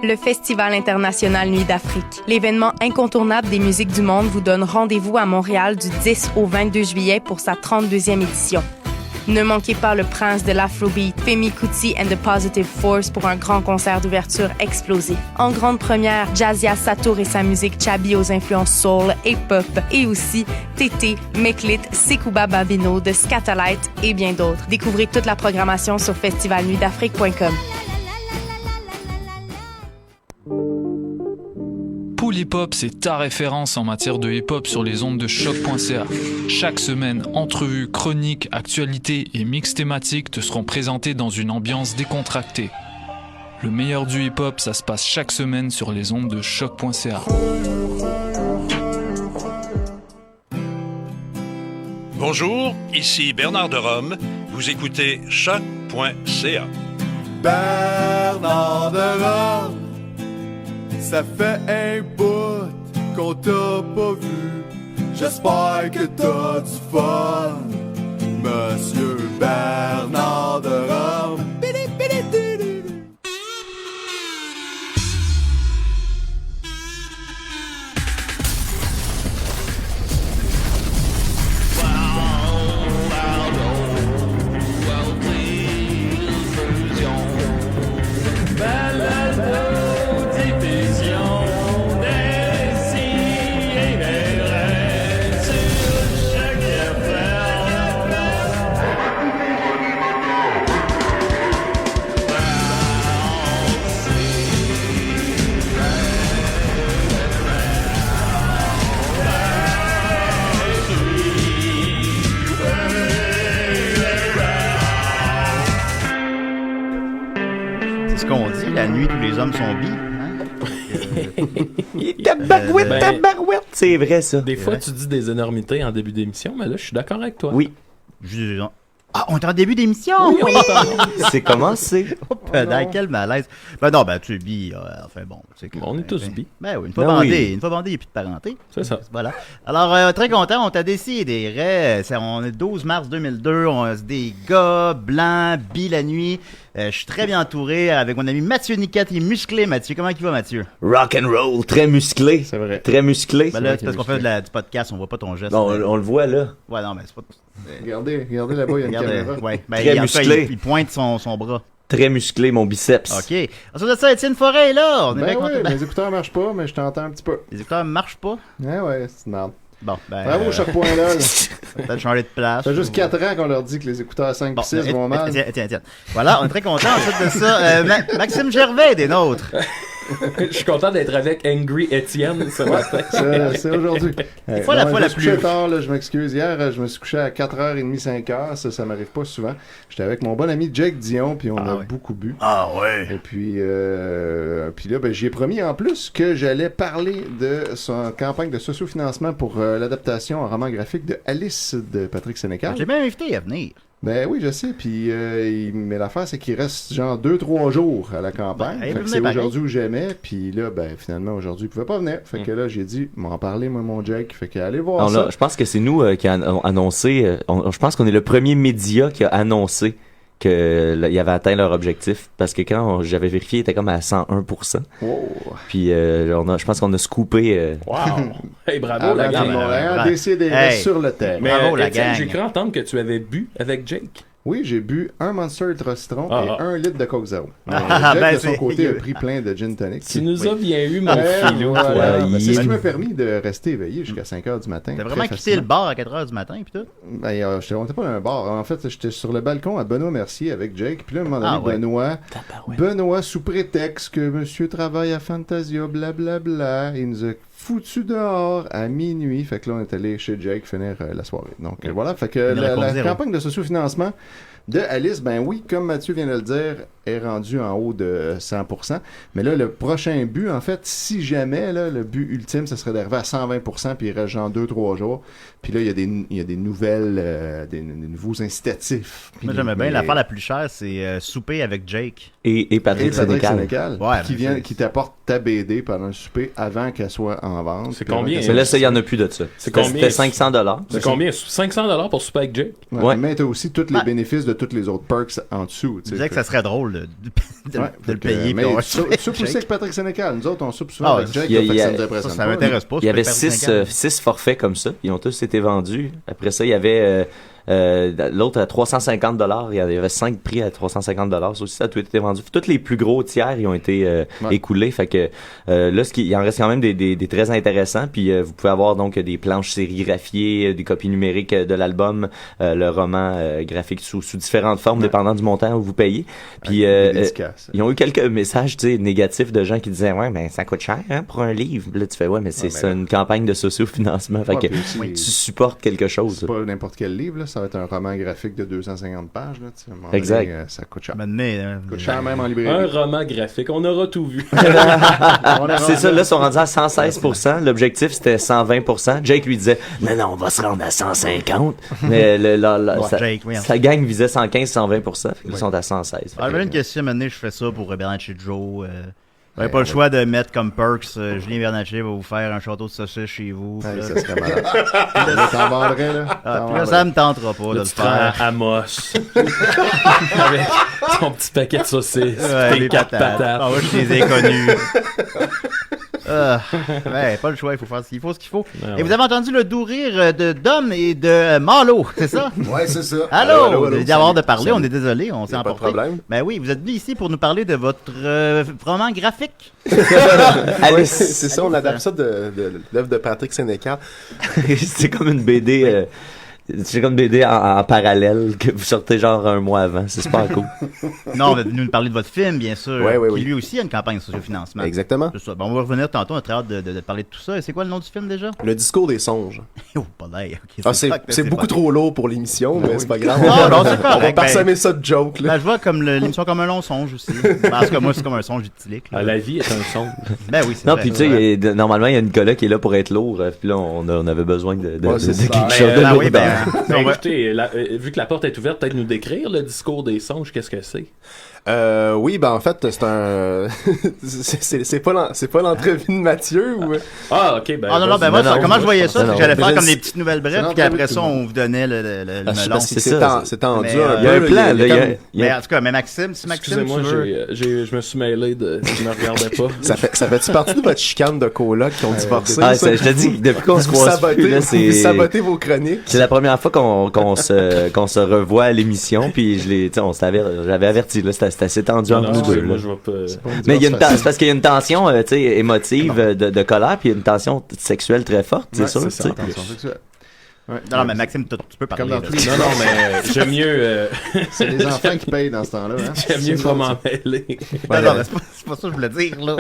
Le Festival international Nuit d'Afrique. L'événement incontournable des musiques du monde vous donne rendez-vous à Montréal du 10 au 22 juillet pour sa 32e édition. Ne manquez pas le prince de l'Afrobeat, Femi Kuti and the Positive Force pour un grand concert d'ouverture explosif. En grande première, Jazia Satour et sa musique Chabi aux influences soul et pop, et aussi Tété, Meklit, Sekouba Babino, The Scatalites et bien d'autres. Découvrez toute la programmation sur festivalnuitdafrique.com. Pool Hip Hop, c'est ta référence en matière de hip-hop sur les ondes de choc.ca. Chaque semaine, entrevues, chroniques, actualités et mix thématiques te seront présentés dans une ambiance décontractée. Le meilleur du hip-hop, ça se passe chaque semaine sur les ondes de choc.ca. Bonjour, ici Bernard de Rome. Vous écoutez choc.ca. Bernard de Rome, ça fait un bout qu'on t'a pas vu. J'espère que t'as du fun, Monsieur Bernard de Rome. Qu'on dit, la nuit, tous les hommes sont bi. Tabarouette! C'est vrai, ça. Des fois, tu dis des énormités en début d'émission, mais là, je suis d'accord avec toi. Oui. Ah, on est en début d'émission! Oui! C'est commencé. Quel malaise. Ben non, tu es bi, enfin bon. On est tous bi. Ben oui, une fois bandé, il n'y a plus de parenté. C'est ça. Voilà. Alors, très content, on t'a décidé. On est le 12 mars 2002, on a des gars blancs, bi la nuit. Je suis très bien entouré avec mon ami Mathieu Niquette, il est musclé, Mathieu. Comment il va, Mathieu? Rock and roll, très musclé. C'est vrai. Très musclé. Ben là, c'est parce qu'on fait du podcast, on voit pas ton geste. Non, on le voit là. Ouais, non, mais c'est pas... Regardez là-bas, il y a une caméra. Ouais. Ben, très musclé. Il pointe son bras. Très musclé, mon biceps. OK. Ensuite de ça, Étienne Forêt est là. On est bien content. Mes écouteurs marchent pas, mais je t'entends un petit peu. Les écouteurs marchent pas? Ouais, c'est une merde. Bon, ben... Bravo, Choc.LOL. Peut-être changer de place. Ça fait juste 4 ans qu'on leur dit que les écouteurs 5 et 6 vont mal. Tiens. Voilà, on est très contents. Ensuite de ça, Maxime Gervais des nôtres. Je suis content d'être avec Angry Étienne ce matin. C'est aujourd'hui. Des fois, la plus tard, là, je m'excuse. Hier, je me suis couché à 4h30, 5h. Ça m'arrive pas souvent. J'étais avec mon bon ami Jake Dion, puis on a beaucoup bu. Ah ouais. Et puis là, j'y ai promis en plus que j'allais parler de son campagne de sociofinancement pour l'adaptation en roman graphique de Alice de Patrick Sénécal. Je l'ai même invité à venir. Ben oui, je sais. Puis, mais l'affaire, c'est qu'il reste genre 2-3 jours à la campagne. Fait que c'est aujourd'hui où j'aimais. Puis là, finalement, aujourd'hui, il pouvait pas venir. Fait que là, j'ai dit, m'en parler, moi, mon Jack. Fait que allez voir ça. Je pense que c'est nous qui avons annoncé. Je pense qu'on est le premier média qui a annoncé qu'ils avaient atteint leur objectif. Parce que quand j'avais vérifié, il était comme à 101%. Oh. Puis je pense qu'on a scoopé. Wow! Hey, bravo la gang! On a décidé sur le terrain. Bravo la gang! J'ai cru entendre que tu avais bu avec Jake. Oui, j'ai bu un Monster Ultra Citron et 1 litre de Coke Zero. Ben, de son côté, a pris plein de gin tonic. Tu nous as bien eu, mon filou. Voilà. C'est ce qui m'a permis de rester éveillé jusqu'à 5h du matin. T'as vraiment quitté le bar à 4h du matin, puis tout? On était pas dans un bar. En fait, j'étais sur le balcon à Benoît Mercier avec Jake. Puis là, à un moment donné, Benoît, sous prétexte que monsieur travaille à Fantasia, blablabla, il nous a foutu dehors à minuit. Fait que là, on est allé chez Jake finir la soirée. Donc voilà, fait que la campagne de sociofinancement de Alice, ben oui, comme Mathieu vient de le dire, est rendu en haut de 100%. Mais là, le prochain but, en fait, si jamais, là, le but ultime, ça serait d'arriver à 120%, puis il reste genre 2-3 jours. Puis là, il y a des nouvelles, des nouveaux incitatifs. Moi, j'aimais bien. L'affaire la plus chère, c'est souper avec Jake. Et Patrick Sénécal. Ouais, qui t'apporte ta BD pendant le souper avant qu'elle soit en vente. C'est combien? Mais là, il n'y en a plus de ça. C'était 500$. C'est combien? 500$ pour souper avec Jake? Ouais. Mais t'as aussi tous les bénéfices de tous les autres perks en dessous. Tu disais que ça serait drôle le payer. Mais puis soupe aussi avec Patrick Sénécal. Nous autres, on soupe souvent avec Jake. Ça m'intéresse pas. Il y avait 6 forfaits comme ça. Ils ont tous été vendus. Après ça, il y avait l'autre à $350. Il y avait 5 prix à $350. Ça aussi, ça a tout été vendu. Tous les plus gros tiers, ils ont été écoulés. Fait que là, il en reste quand même des très intéressants. Puis vous pouvez avoir donc des planches sérigraphiées, des copies numériques de l'album, le roman graphique sous différentes formes, dépendant du montant où vous payez. Puis ils ont eu quelques messages négatifs de gens qui disaient ouais, mais ça coûte cher pour un livre. Là, tu fais ouais, mais c'est une campagne de sociofinancement. Fait que tu supportes quelque chose. C'est pas n'importe quel livre, là. Ça va être un roman graphique de 250 pages. Là, exact. Donné, ça coûte cher. Ça coûte cher même en librairie. Un roman graphique, on aura tout vu. C'est ça, là, ils sont rendus à 116%. L'objectif, c'était 120%. Jake lui disait, non, on va se rendre à 150. Mais sa gang visait 115-120%. Ils sont à 116. J'avais une question, maintenant, je fais ça pour Bernatchez Joe. Vous n'avez pas le choix de mettre comme perks, Julien Bernatchez va vous faire un château de saucisses chez vous. Ouais, ça serait malade. T'en vendrais, là. Puis là, ça me tentera pas de le faire. Amos. Avec ton petit paquet de saucisses. Les 4 patates. Ah ouais, je les ai connus. Pas le choix, il faut faire ce qu'il faut. Et vous avez entendu le doux rire de Dom et de Malo, c'est ça? Ouais, c'est ça. Allô, vous allez avoir de parler, on est désolé, on s'est emporté. Pas de problème. Ben oui, vous êtes venu ici pour nous parler de votre roman graphique. Ouais, c'est ça, on adapte ça de l'œuvre de Patrick Sénécal. C'est comme une BD... C'est comme une BD en parallèle que vous sortez genre un mois avant. C'est super cool. Non, vous êtes venu nous parler de votre film, bien sûr. Oui. Qui lui aussi a une campagne de sociofinancement. Exactement. C'est ça. Bon, on va revenir tantôt. On a très hâte de parler de tout ça. Et c'est quoi le nom du film déjà? Le discours des songes. Oh, pas d'air. Okay, c'est beaucoup trop lourd pour l'émission, mais c'est pas grave. Non, c'est correct. On va parsemer ça de joke. Je vois comme l'émission comme un long songe aussi. Parce que moi, c'est comme un songe utilique. La vie est un songe. Ben oui, c'est non, vrai. puis tu sais, normalement, il y a Nicolas qui est là pour être lourd. Puis là, on avait besoin de quelque chose. Écoutez, vu que la porte est ouverte, peut-être nous décrire le discours des songes, qu'est-ce que c'est? Oui, ben en fait, c'est un... c'est pas l'entrevue de Mathieu ou... Ah, ok, ben... Ah non, ben moi, comment je voyais ça? J'allais faire comme des petites nouvelles brèves, puis après ça, on vous donnait le melon. C'est tendu. Il y a un plan, là. Mais en tout cas, mais Maxime, si Maxime, excusez-moi, je me suis mêlé je me regardais pas. Ça fait-tu partie de votre chicane de coloc qui ont divorcé? Je te dis, depuis qu'on se croise plus, là, vous sabotez vos chroniques. C'est la première fois qu'on se revoit à l'émission, puis j'avais averti, là, c'était assez tendu entre nous deux. Moi, je vais pas... Mais il y a c'est parce qu'il y a une tension émotive de colère, puis il y a une tension sexuelle très forte, c'est sûr. C'est ça, tension sexuelle. Ouais. Non, mais Maxime, tu peux parler. Comme dans tous les... Non, mais j'aime mieux... C'est les enfants qui payent dans ce temps-là. Hein? J'aime mieux pas m'en mêler. Non, mais c'est pas ça que je voulais dire, là.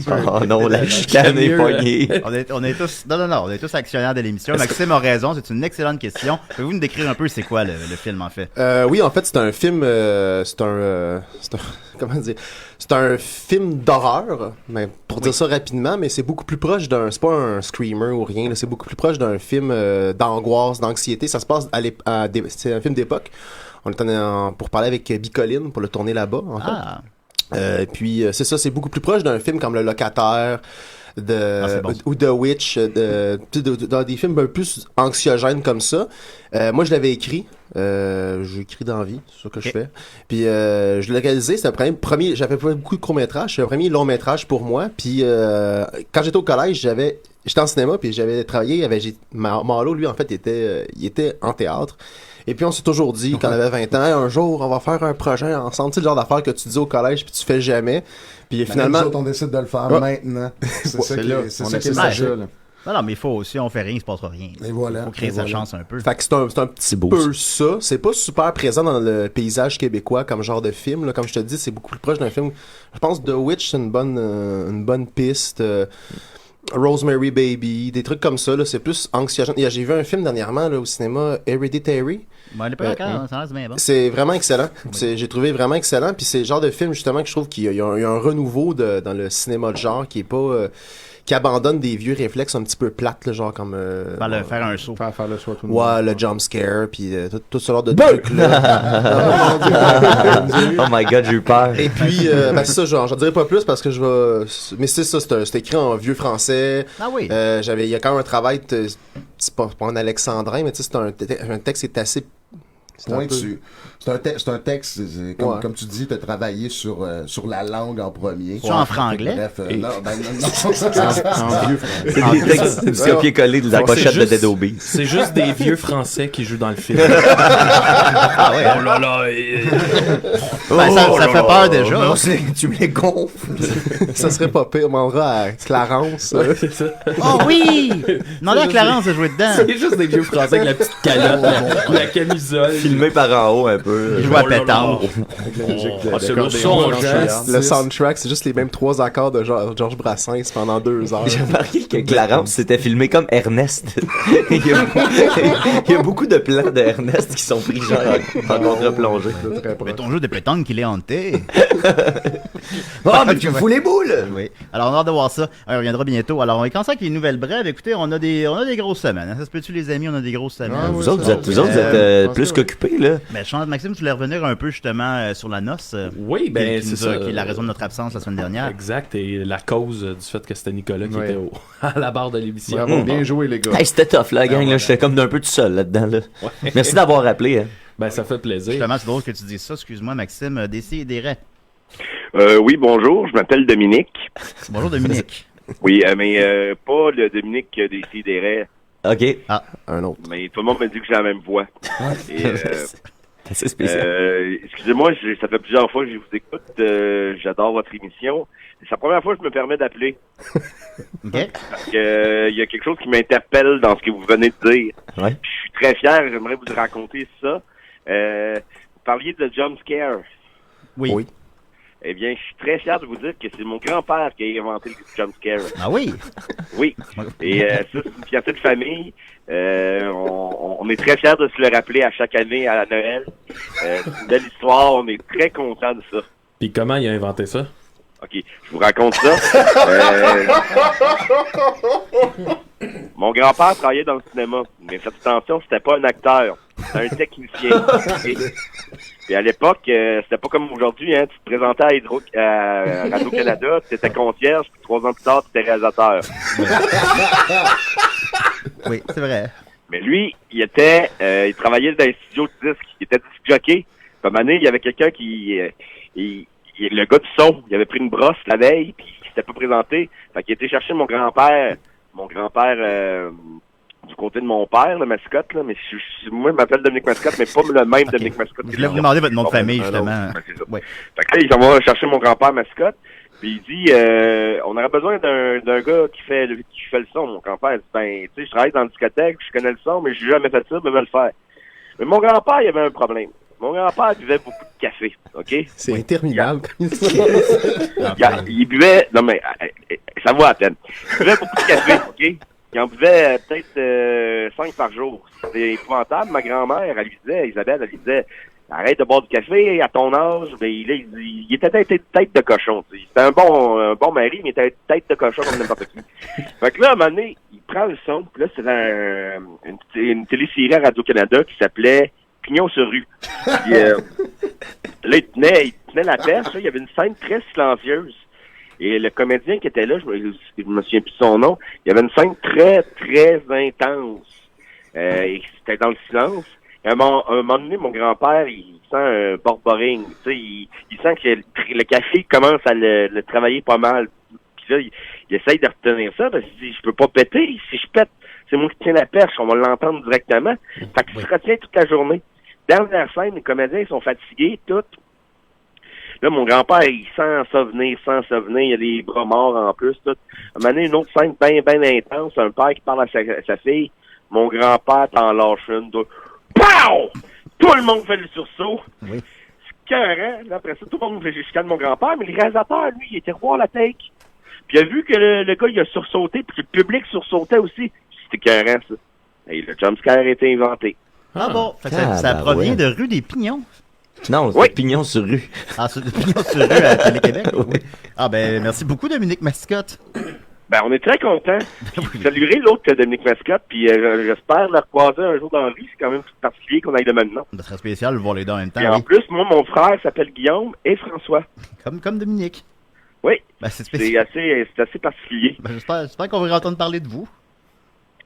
Oh non, la chicane est poignée. On est tous... Non, on est tous actionnaires de l'émission. Maxime a raison, c'est une excellente question. Pouvez-vous nous décrire un peu c'est quoi le film, en fait? Oui, en fait, c'est un film... comment dire? C'est un film d'horreur, mais pour dire ça rapidement, mais c'est beaucoup plus proche d'un... C'est pas un screamer ou rien, là, c'est beaucoup plus proche d'un film d'angoisse, d'anxiété. Ça se passe c'est un film d'époque. On est pour parler avec Bicoline pour le tourner là-bas, en fait. Puis c'est ça, c'est beaucoup plus proche d'un film comme Le Locataire, ou The Witch, dans des films un peu plus anxiogènes comme ça. Moi, je l'avais écrit. J'écris dans la vie, c'est ça que je fais. Puis je l'ai réalisé, c'était le premier j'avais pas beaucoup de courts-métrages, c'est le premier long-métrage pour moi. Puis quand j'étais au collège, j'étais en cinéma, puis j'avais travaillé avec Malo, lui, en fait, il était en théâtre. Et puis on s'est toujours dit, quand on avait 20 ans, un jour, on va faire un projet ensemble. Tu sais, le genre d'affaires que tu dis au collège, puis tu fais jamais. Puis finalement... Nous autres, on décide de le faire maintenant. C'est ça qui est magique. Non, mais il faut aussi, on fait rien, il se passera rien. Et voilà. Il faut créer sa chance un peu. Fait que c'est un petit peu ça. C'est pas super présent dans le paysage québécois comme genre de film. Là. Comme je te dis, c'est beaucoup plus proche d'un film. Je pense que The Witch, c'est une bonne piste. Rosemary Baby, des trucs comme ça. Là, c'est plus anxiogène. J'ai vu un film dernièrement là, au cinéma, Hereditary. Bon, elle est pas encore, ça reste bien bon. C'est vraiment excellent. J'ai trouvé vraiment excellent. Puis c'est le genre de film justement que je trouve qu'il y a un renouveau dans le cinéma de genre qui est pas... qui abandonne des vieux réflexes un petit peu plates, là, genre comme... faire un saut. Faire le saut tout le monde. Ouais, le jump scare, puis tout ce genre de trucs-là. Oh my God, j'ai eu peur. Et puis, c'est ça, genre, j'en dirais pas plus parce que je vais... Mais c'est ça, c'est écrit en vieux français. Ah oui. Il y a quand même un travail, c'est pas en alexandrin, mais tu sais, c'est un texte qui est assez pointu. C'est un texte, comme tu dis, tu as travaillé sur la langue en premier. Tu en franglais? Bref, non. En vieux français. C'est des textes du copier-coller de la pochette de Dead Obies. C'est juste des vieux français qui jouent dans le film. Ah ouais. Oh là là. Ça fait peur déjà. Non, tu me les gonfles. Ça serait pas pire, on demandera à Clarence. C'est ça. Oh oui! Demandez à Clarence de jouer dedans. C'est juste des vieux français avec la petite calotte, la camisole. Filmé par en haut un peu. Il joue à pétanque. C'est le son, Le soundtrack, c'est juste les mêmes 3 accords de Georges Brassens pendant 2 heures. J'ai remarqué que Clarence s'était filmé comme Ernest. il y a beaucoup de plans de Ernest qui sont pris genre en contre-plongée. Mais ton jeu de pétanque, il est hanté. Mais tu me fous les boules! Oui. Alors, on a hâte de voir ça. On reviendra bientôt. Alors, on va commencer avec les nouvelles brèves. Écoutez, on a des grosses semaines. Hein. Ça se peut-tu, les amis? On a des grosses semaines. Vous autres, vous êtes plus qu'occupés, là. Ben, Maxime, tu voulais revenir un peu, justement, sur la noce. Oui, ben, c'est ça. Qui est la raison de notre absence la semaine dernière. Exact. Et la cause du fait que c'était Nicolas qui était à la barre de l'émission. Bravo, bien joué, les gars. Hey, c'était tough, la gang. Là, j'étais comme d'un peu tout seul là-dedans. Là. Ouais. Merci d'avoir rappelé. Hein. Ben, ça fait plaisir. Justement, c'est drôle que tu dises ça. Excuse-moi, Maxime. Décidérez. Oui, bonjour, je m'appelle Dominique. Bonjour, Dominique. Oui, mais pas le Dominique des Sidérés. OK. Ah, un autre. Mais tout le monde me dit que j'ai la même voix. Et, c'est spécial. Excusez-moi, ça fait plusieurs fois que je vous écoute. J'adore votre émission. C'est la première fois que je me permets d'appeler. OK. Parce que il y a quelque chose qui m'interpelle dans ce que vous venez de dire. Ouais. Je suis très fier, j'aimerais vous raconter ça. Vous parliez de jump scare. Oui. Eh bien, je suis très fier de vous dire que c'est mon grand-père qui a inventé le jump scare. Ah oui? Oui. Et ça, c'est une fierté de famille. On est très fiers de se le rappeler à chaque année à Noël. C'est une belle histoire. On est très contents de ça. Puis comment il a inventé ça? OK, je vous raconte ça. Mon grand-père travaillait dans le cinéma, mais faites attention, c'était pas un acteur, c'était un technicien. Et à l'époque, c'était pas comme aujourd'hui, hein, tu te présentais à Radio-Canada, tu étais concierge, puis 3 ans plus tard, tu étais réalisateur. Oui, c'est vrai. Mais lui, il travaillait dans un studio de disques, il était disc jockey. Comme année, il y avait quelqu'un le gars du son, il avait pris une brosse la veille, puis il s'était pas présenté. Fait qu'il était chercher mon grand-père du côté de mon père, le Mascotte, là, mais moi, je m'appelle Dominique Mascotte, mais pas le même Dominique Mascotte. Je voulais vous demander votre nom de famille, justement. C'est ça. Oui. Fait que là, il s'en va chercher mon grand-père Mascotte, puis il dit, on aurait besoin d'un gars qui fait le son. Mon grand-père dit, ben, tu sais, je travaille dans la discothèque, je connais le son, mais j'ai jamais fait ça, mais je vais le faire. Mais mon grand-père, il avait un problème. Mon grand-père buvait beaucoup de café, OK? C'est interminable. Il buvait... Non, mais ça vaut à peine. Il buvait beaucoup de café, OK? Il en buvait peut-être 5 par jour. C'était épouvantable. Ma grand-mère, Isabelle, elle lui disait, arrête de boire du café à ton âge. Mais il était tête de cochon. T'sais. C'était un bon mari, mais il était tête de cochon comme n'importe qui. Fait que là, à un moment donné, il prend le son, puis là, c'était une télésérie à Radio-Canada qui s'appelait Pignon sur rue. Puis, là, il tenait la perche. Là, il y avait une scène très silencieuse. Et le comédien qui était là, je me souviens plus de son nom, il y avait une scène très, très intense. Et c'était dans le silence. Et à un moment donné, mon grand-père, il sent un borboring. Tu sais, il sent que le café commence à le travailler pas mal. Puis là, il essaye de retenir ça, parce qu'il dit, je peux pas péter. Si je pète, c'est moi qui tiens la perche, on va l'entendre directement. Fait qu'il se retient toute la journée. Dernière scène, les comédiens, ils sont fatigués, tout. Là, mon grand-père, il sent ça venir, il y a des bras morts en plus, tout. À un moment donné, une autre scène bien intense, un père qui parle à sa fille, mon grand-père t'en lâche une, deux. Pow! Tout le monde fait le sursaut. Oui. C'est écœurant. Là, après ça, tout le monde fait jusqu'à mon grand-père, mais le réalisateur, lui, il était voir la take. Puis il a vu que le gars, il a sursauté, puis le public sursautait aussi. C'était écœurant, ça. Et le jumpscare a été inventé. Ah bon? Fait que ça provient de Rue des Pignons? Non, c'est Pignon sur rue. Ah, c'est Pignon sur rue à Télé-Québec? Oui. Ah ben, merci beaucoup, Dominique Mascotte. Ben, on est très contents. Saluer l'autre Dominique Mascotte, puis j'espère le recroiser un jour dans la vie. C'est quand même particulier qu'on aille de maintenant. Ça serait spécial de voir les deux en même temps. Et en plus, moi, mon frère s'appelle Guillaume et François. Comme Dominique. Oui. Ben, c'est spécial. C'est assez particulier. Ben, j'espère qu'on va entendre parler de vous.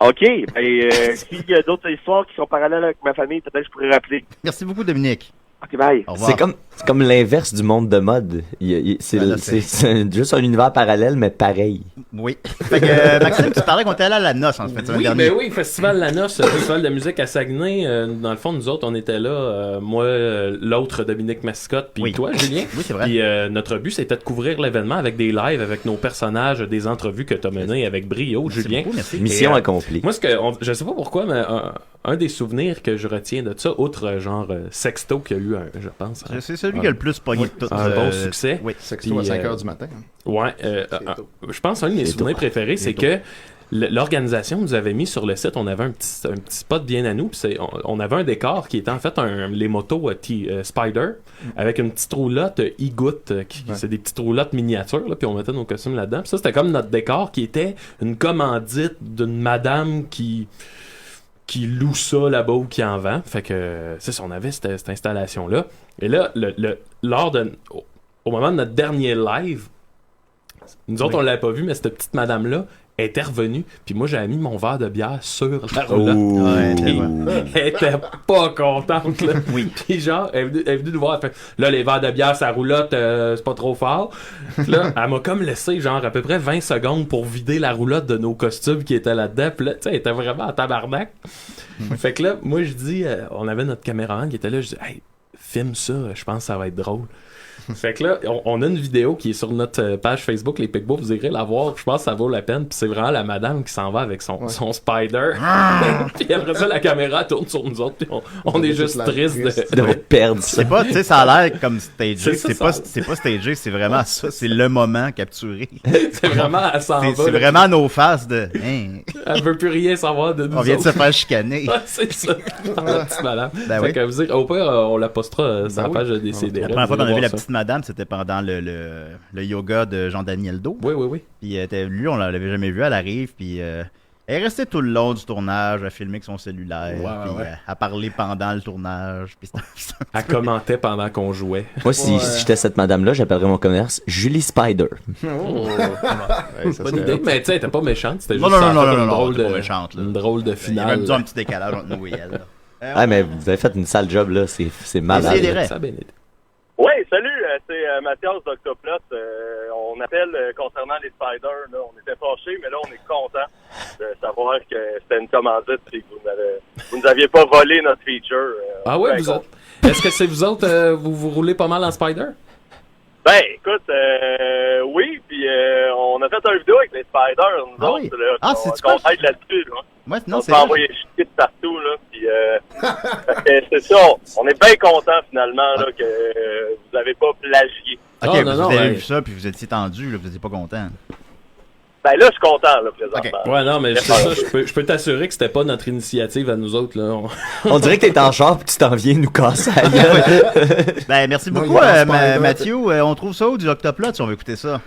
OK. S'il y a d'autres histoires qui sont parallèles avec ma famille, peut-être que je pourrais rappeler. Merci beaucoup, Dominique. OK, bye. C'est comme l'inverse du monde de mode. C'est juste un univers parallèle, mais pareil. Oui. Fait que, Maxime, tu parlais qu'on était allé à la noce en fait. Oui, Festival La Noce, Festival de musique à Saguenay. Dans le fond, nous autres, on était là. Moi, l'autre, Dominique Mascotte, puis toi, Julien. Oui, c'est vrai. Puis notre but, c'était de couvrir l'événement avec des lives, avec nos personnages, des entrevues que tu as menées avec brio, Julien. Merci. Mission accomplie. Moi, je sais pas pourquoi, mais un des souvenirs que je retiens de ça, outre genre Sexto qui a eu je pense. C'est celui qui a le plus pogné de tout. Un bon succès. Oui. Sexto à 5h du matin. Ouais. Je pense un de mes souvenirs préférés, c'est que l'organisation nous avait mis sur le site, on avait un petit spot bien à nous, puis on avait un décor qui était en fait les motos Spider, avec une petite roulotte e-goutte, c'est des petites roulottes miniatures, là, puis on mettait nos costumes là-dedans. Puis ça, c'était comme notre décor qui était une commandite d'une madame qui loue ça là-bas ou qui en vend. Fait que, c'est ça, on avait cette installation-là. Et là, au moment de notre dernier live, nous autres, on l'avait pas vu, mais cette petite madame-là était revenue. Puis moi, j'avais mis mon verre de bière sur la roulotte. Elle était pas contente, là. Oui. Puis genre, elle est venue nous voir. Elle fait, là, les verres de bière sur la roulotte, c'est pas trop fort. Puis là, elle m'a comme laissé, genre, à peu près 20 secondes pour vider la roulotte de nos costumes qui étaient là-dedans. Puis là, tu sais, elle était vraiment en tabarnak. Fait que là, moi, je dis, on avait notre caméraman qui était là. Je dis, hey, filme ça, je pense que ça va être drôle. Fait que là, on a une vidéo qui est sur notre page Facebook, les Picbois, vous irez la voir, je pense que ça vaut la peine, puis c'est vraiment la madame qui s'en va avec son spider. Puis après ça, la caméra tourne sur nous autres, puis on est juste triste de perdre ça. C'est pas, tu sais, ça a l'air comme stagé, c'est pas stagé, c'est vraiment ça, c'est le moment capturé. C'est vraiment, elle s'en va. C'est vraiment nos faces de... Hein. Elle veut plus rien savoir de nous On vient de autres. se faire chicaner. C'est ça, la petite madame. Ben fait que vous dire, au pire, on la postera sur la page de DCD. La première fois qu'on a vu la petite madame, c'était pendant le yoga de Jean-Daniel Do. Oui. Puis lui, on l'avait jamais vu, elle arrive, puis elle est restée tout le long du tournage, à filmer avec son cellulaire, puis à parler pendant le tournage. Puis elle commentait pendant qu'on jouait. Moi, si j'étais cette madame-là, j'appellerais mon commerce Julie Spider. C'est pas une idée, mais tu sais, elle était pas méchante, c'était juste une drôle de finale. Il y avait même un petit décalage entre nous et elle. Mais vous avez fait une sale job, là, c'est malade. Ça a bien été. Oui, salut, c'est Mathias d'Octoplot. On appelle concernant les spiders. Là, on était fâchés, mais là, on est content de savoir que c'était une commandite et que vous nous aviez pas volé notre feature. Oui, vous autres. Est-ce que c'est vous autres, vous roulez pas mal en spider? Ben, écoute, oui, puis on a fait une vidéo avec les spiders, nous autres. Oui. Là, on aide là-dessus, là. Ouais, non, on s'est envoyé chier de partout, là, puis c'est ça, on est bien contents, finalement, là, que vous avez pas plagié. Ok, vous avez vu ça, puis vous étiez tendu, là, vous étiez pas content. Ben là, je suis content, là, présentement. Okay. Ouais, non, mais c'est ça, je peux t'assurer que c'était pas notre initiative à nous autres, là. On dirait que t'es en char, puis tu t'en viens nous casser la gueule. Ben, merci beaucoup, Mathieu. On trouve ça où, du Octoplot, si on veut écouter ça?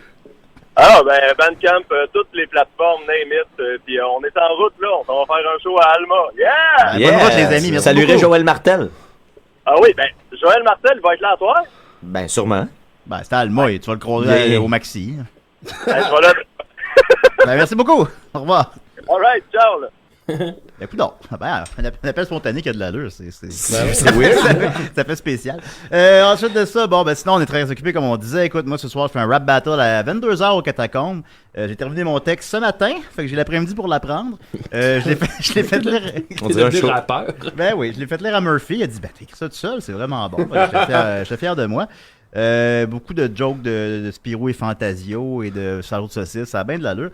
Ah, ben, Bandcamp, toutes les plateformes, name it, puis on est en route, là, on va faire un show à Alma. Bonne route, les amis, merci Saluerai beaucoup. Joël Martel. Ah oui, ben, Joël Martel va être là à toi? Ben, sûrement. Ben, c'est à Alma, et tu vas le croiser au Maxi. Ben, je vais là. Ben, merci beaucoup. Au revoir. Alright, ciao, là. Ben, coudonc. Ben, un appel spontané qui a de l'allure, c'est weird. Ça fait spécial. Ensuite de ça, bon, ben, sinon, on est très occupés, comme on disait. Écoute, moi, ce soir, je fais un rap battle à 22h au Catacombe. J'ai terminé mon texte ce matin, fait que j'ai l'après-midi pour l'apprendre. Je l'ai fait lire. On dirait un show. Rappeur. Ben oui, je l'ai fait lire à Murphy. Il a dit, ben, t'écris ça tout seul, c'est vraiment bon. J'étais fier de moi. Beaucoup de jokes de Spirou et Fantasio et de Salaud de saucisse, ça a bien de l'allure.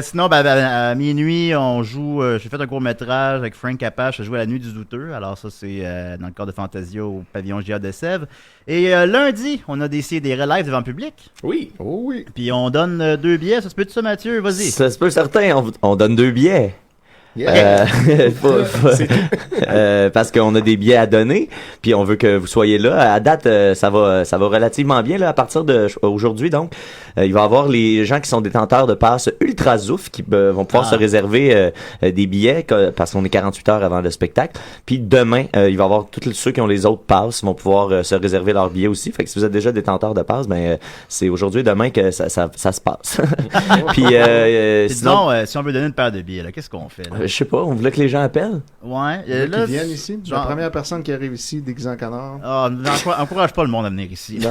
Sinon, à minuit, on joue. J'ai fait un court-métrage avec Frank Capache, je joue à la Nuit du Douteux. Alors, ça, c'est dans le cadre de Fantasio au pavillon GA de Sèvres. Et lundi, on a décidé des relives devant le public. Oui. Oh oui. Puis on donne 2 billets. Ça se peut-tu ça, Mathieu? Vas-y. Ça se peut certain, on donne 2 billets. Parce qu'on a des billets à donner, puis on veut que vous soyez là. À date, ça va relativement bien là, à partir de aujourd'hui. Donc, il va y avoir les gens qui sont détenteurs de passes Ultra Zouf qui vont pouvoir se réserver des billets parce qu'on est 48 heures avant le spectacle. Puis demain, il va y avoir tous ceux qui ont les autres passes vont pouvoir se réserver leurs billets aussi. Fait que si vous êtes déjà détenteur de passes, ben c'est aujourd'hui et demain que ça se passe. Puis sinon, si on veut donner une paire de billets, là, qu'est-ce qu'on fait? Je sais pas, on voulait que les gens appellent. Ouais. Là, qui viennent ici. La première personne qui arrive ici déguisée en canard. Encourage pas le monde à venir ici. Non.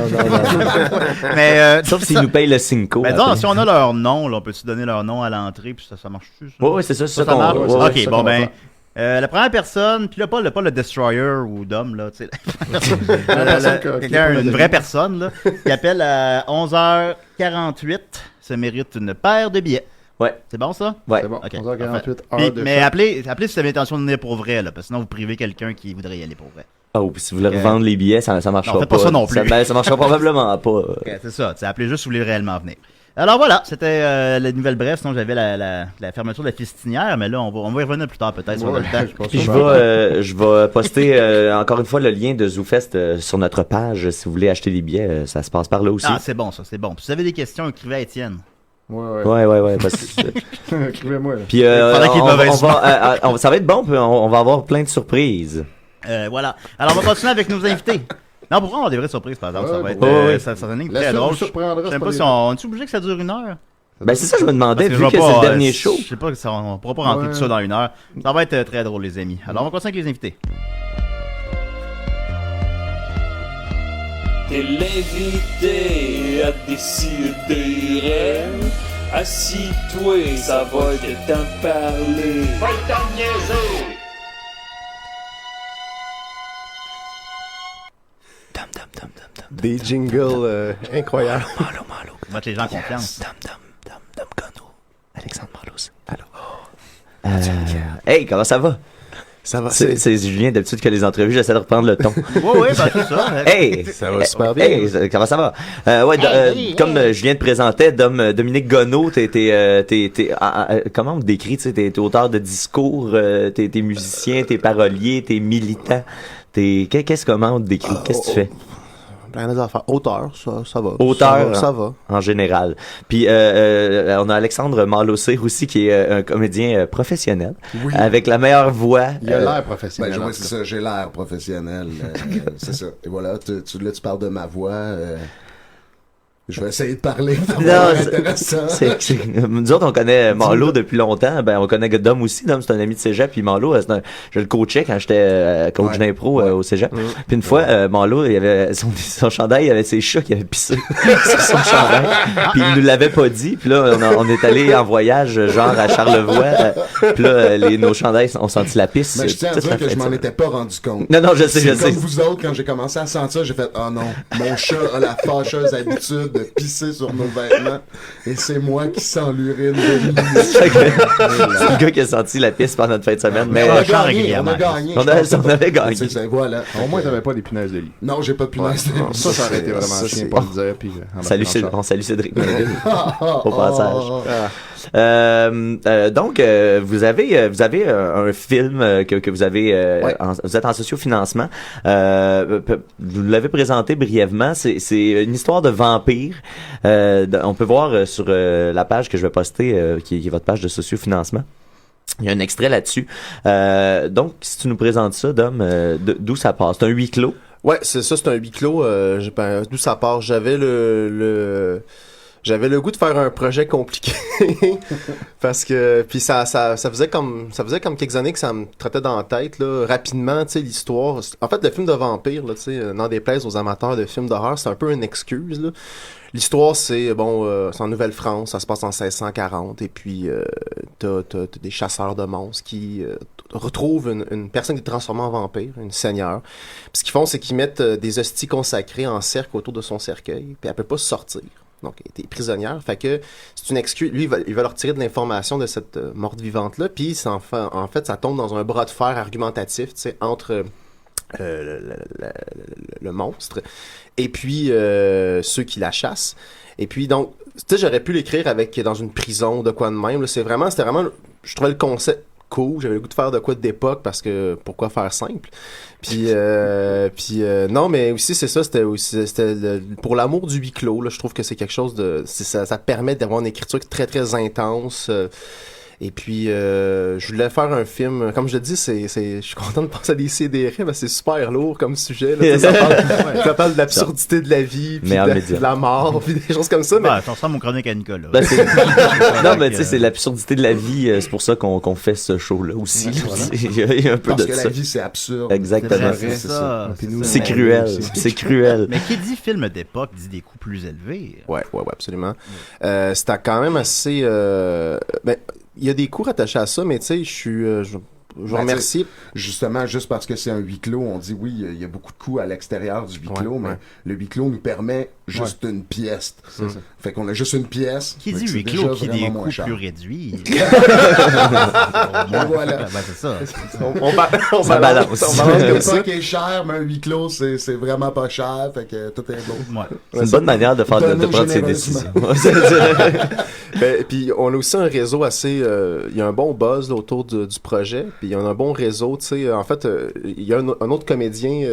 Mais, sauf s'ils nous payent le Cinco. Mais non, si on a leur nom, là, on peut-tu donner leur nom à l'entrée, puis ça marche-tu? Oui, c'est ça. Ça marche. Ok, bon, ben. La première personne, puis là, pas le Destroyer ou Dom, là, tu sais. Une vraie personne, là, qui appelle à 11h48, ça mérite une paire de billets. Ouais. C'est bon, ça? Ouais. C'est bon. Okay. 11h48, mais appelez si vous avez l'intention de venir pour vrai, là, parce que sinon vous privez quelqu'un qui voudrait y aller pour vrai. Oh, puis si vous voulez revendre les billets, ça marchera non, faites pas ça non plus. Ça marchera probablement pas. Okay, c'est ça. Appelez juste si vous voulez réellement venir. Alors voilà, c'était la nouvelle brève. Sinon, j'avais la fermeture de la fistinière, mais là, on va y revenir plus tard peut-être. Puis je vais poster encore une fois le lien de ZooFest sur notre page. Si vous voulez acheter des billets, ça se passe par là aussi. Ah, c'est bon ça, c'est bon. Puis si vous avez des questions, écrivez à Étienne. Ouais. Parce que... Écrivez-moi. Là. Puis ça va être bon. On va avoir plein de surprises. Voilà. Alors, on va continuer avec nos invités. Non, pour avoir des vraies surprises, par exemple, ça va être ça va être très drôle. Je sais pas si on est obligé que ça dure 1 heure. Ben c'est ça, je me demandais, vu que c'est le dernier show. Je sais pas, on pourra pas rentrer tout ça dans 1 heure. Ça va être très drôle, les amis. Alors, on va continuer avec les invités. T'es l'invité à décider. Assis-toi, ça va être temps de parler. Va t'en niaiser! Des jingles incroyables. Malo. Mettre les gens en confiance. Dom Gono. Alexandre Marlos. Hey, comment ça va? Ça va. C'est Julien, d'habitude que les entrevues, j'essaie de reprendre le ton. Oui, ben c'est ça. Hey! Ça va super bien. Hey, comment ça va? Comme Julien te présentait, Dominique Gono, comment on te décrit? T'es auteur de discours, t'es musicien, t'es parolier, t'es militant. Comment on te décrit? Qu'est-ce que tu fais? Plein d'affaires. Auteur, ça va. Auteur, ça va. En général. Puis on a Alexandre Marlosser aussi, qui est un comédien professionnel, avec la meilleure voix. Il a l'air professionnel. Ben, c'est ça, j'ai l'air professionnel. C'est ça. Et voilà, tu parles de ma voix. Je vais essayer de parler. Nous autres, on connaît Marlo depuis longtemps. Ben, on connaît Dom aussi. Dom, c'est un ami de cégep. Puis Marlo, je le coachais quand j'étais coach d'impro au cégep. Puis une fois, Marlo, il avait son chandail, il avait ses chats qui avaient pissé sur son chandail. Puis il nous l'avait pas dit. Puis là, on est allé en voyage, genre à Charlevoix. Puis là, nos chandails ont senti la pisse. Mais je tiens à dire que je m'en étais pas rendu compte. Non, je sais. Comme vous autres, quand j'ai commencé à sentir, j'ai fait, oh non, mon chat a la fâcheuse habitude de pisser sur nos vêtements et c'est moi qui sens l'urine de lui. C'est le gars qui a senti la pisse pendant notre fin de semaine. Mais on a gagné. On avait gagné. Voilà. Au moins, t'avais pas des punaises de lit. Non, j'ai pas de punaises de lit. Ça aurait été vraiment chien pour le dire. Puis, on salue Cédric au passage. Donc, vous avez un film que vous avez, vous êtes en sociofinancement. Vous l'avez présenté brièvement. C'est une histoire de vampire. On peut voir sur la page que je vais poster, qui est votre page de sociofinancement. Il y a un extrait là-dessus. Donc, si tu nous présentes ça, Dom, d'où ça passe? C'est un huis clos? Ouais, c'est ça, c'est un huis clos. D'où ça part? J'avais le goût de faire un projet compliqué parce que puis ça faisait comme quelques années que ça me trottait dans la tête là, rapidement, tu sais, l'histoire. En fait, le film de vampire là, tu sais, n'en déplaise aux amateurs de films d'horreur, c'est un peu une excuse là. L'histoire, c'est c'est en Nouvelle-France, ça se passe en 1640 et puis t'as des chasseurs de monstres qui retrouvent une personne qui est transformée en vampire, une seigneur. Puis ce qu'ils font, c'est qu'ils mettent des hosties consacrées en cercle autour de son cercueil, puis elle peut pas sortir. Donc, elle était prisonnière. Fait que c'est une excuse. Lui, il va leur tirer de l'information de cette morte vivante-là. Puis, en fait, ça tombe dans un bras de fer argumentatif, tu sais, entre le monstre et puis ceux qui la chassent. Et puis, donc, tu sais, j'aurais pu l'écrire dans une prison de quoi de même. Là. C'était vraiment, je trouvais le cool, j'avais le goût de faire de quoi d'époque parce que pourquoi faire simple. Puis non, mais aussi c'est ça, c'était pour l'amour du huis clos là, je trouve que c'est quelque chose de ça permet d'avoir une écriture très très intense. Et puis, je voulais faire un film. Comme je le dis, je suis content de penser à des CDR, mais c'est super lourd comme sujet. Là. Ça parle de l'absurdité de la vie, puis de la mort, puis des choses comme ça. Mais ça ressemble mon chronique à Nicolas. Non, mais tu sais, c'est l'absurdité de la vie. C'est pour ça qu'on fait ce show-là aussi. Il y a un peu parce de que ça. la vie, c'est absurde. Exactement. C'est ça. C'est cruel. C'est cruel. Mais qui dit film d'époque dit des coûts plus élevés. Ouais, absolument. C'était quand même assez. Il y a des cours attachés à ça, mais tu sais, je vous remercie. Justement, juste parce que c'est un huis clos, on dit oui, il y a beaucoup de coûts à l'extérieur du huis clos, mais le huis clos nous permet juste une pièce. Fait qu'on a juste une pièce. Qui dit huis clos, qui dit des coûts plus réduits. Voilà. C'est ça. On balance. C'est ça qui est cher, mais un huis clos, c'est vraiment pas cher. Fait que tout est beau. C'est une bonne manière de prendre ses décisions. Puis on a aussi un réseau assez. Il y a un bon buzz là, autour du projet. Puis il y a un bon réseau, tu sais. En fait, il y a un autre comédien,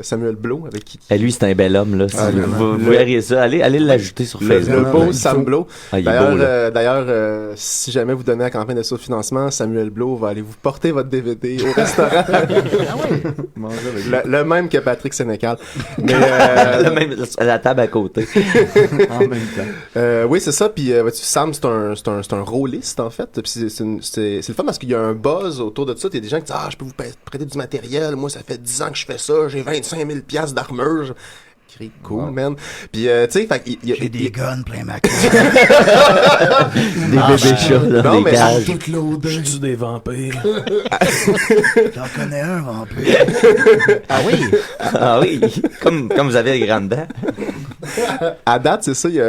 Samuel Blo, avec qui. Et lui, c'est un bel homme, là. Vous verriez ça. Allez l'ajouter sur Facebook. Le beau Sam Blo. D'ailleurs, si jamais vous donnez la campagne de financement, Samuel Blo va aller vous porter votre DVD au restaurant. Le même que Patrick Sénécal. Mais, le même à la table à côté. En même temps. Oui, c'est ça. Puis Sam, c'est un rôliste, en fait. Puis c'est le fun parce qu'il y a un buzz autour de ça. Il y a des gens qui disent « Ah, je peux vous prêter du matériel. Moi, ça fait 10 ans que je fais ça. J'ai 25 000 $, d'armure. » Cool, man. Puis, tu sais, j'ai des guns plein ma des bébés chats dans des cages. Je tue des vampires. J'en connais un vampire. Ah oui? Ah oui, comme vous avez les grandes dents. À date, c'est ça, il y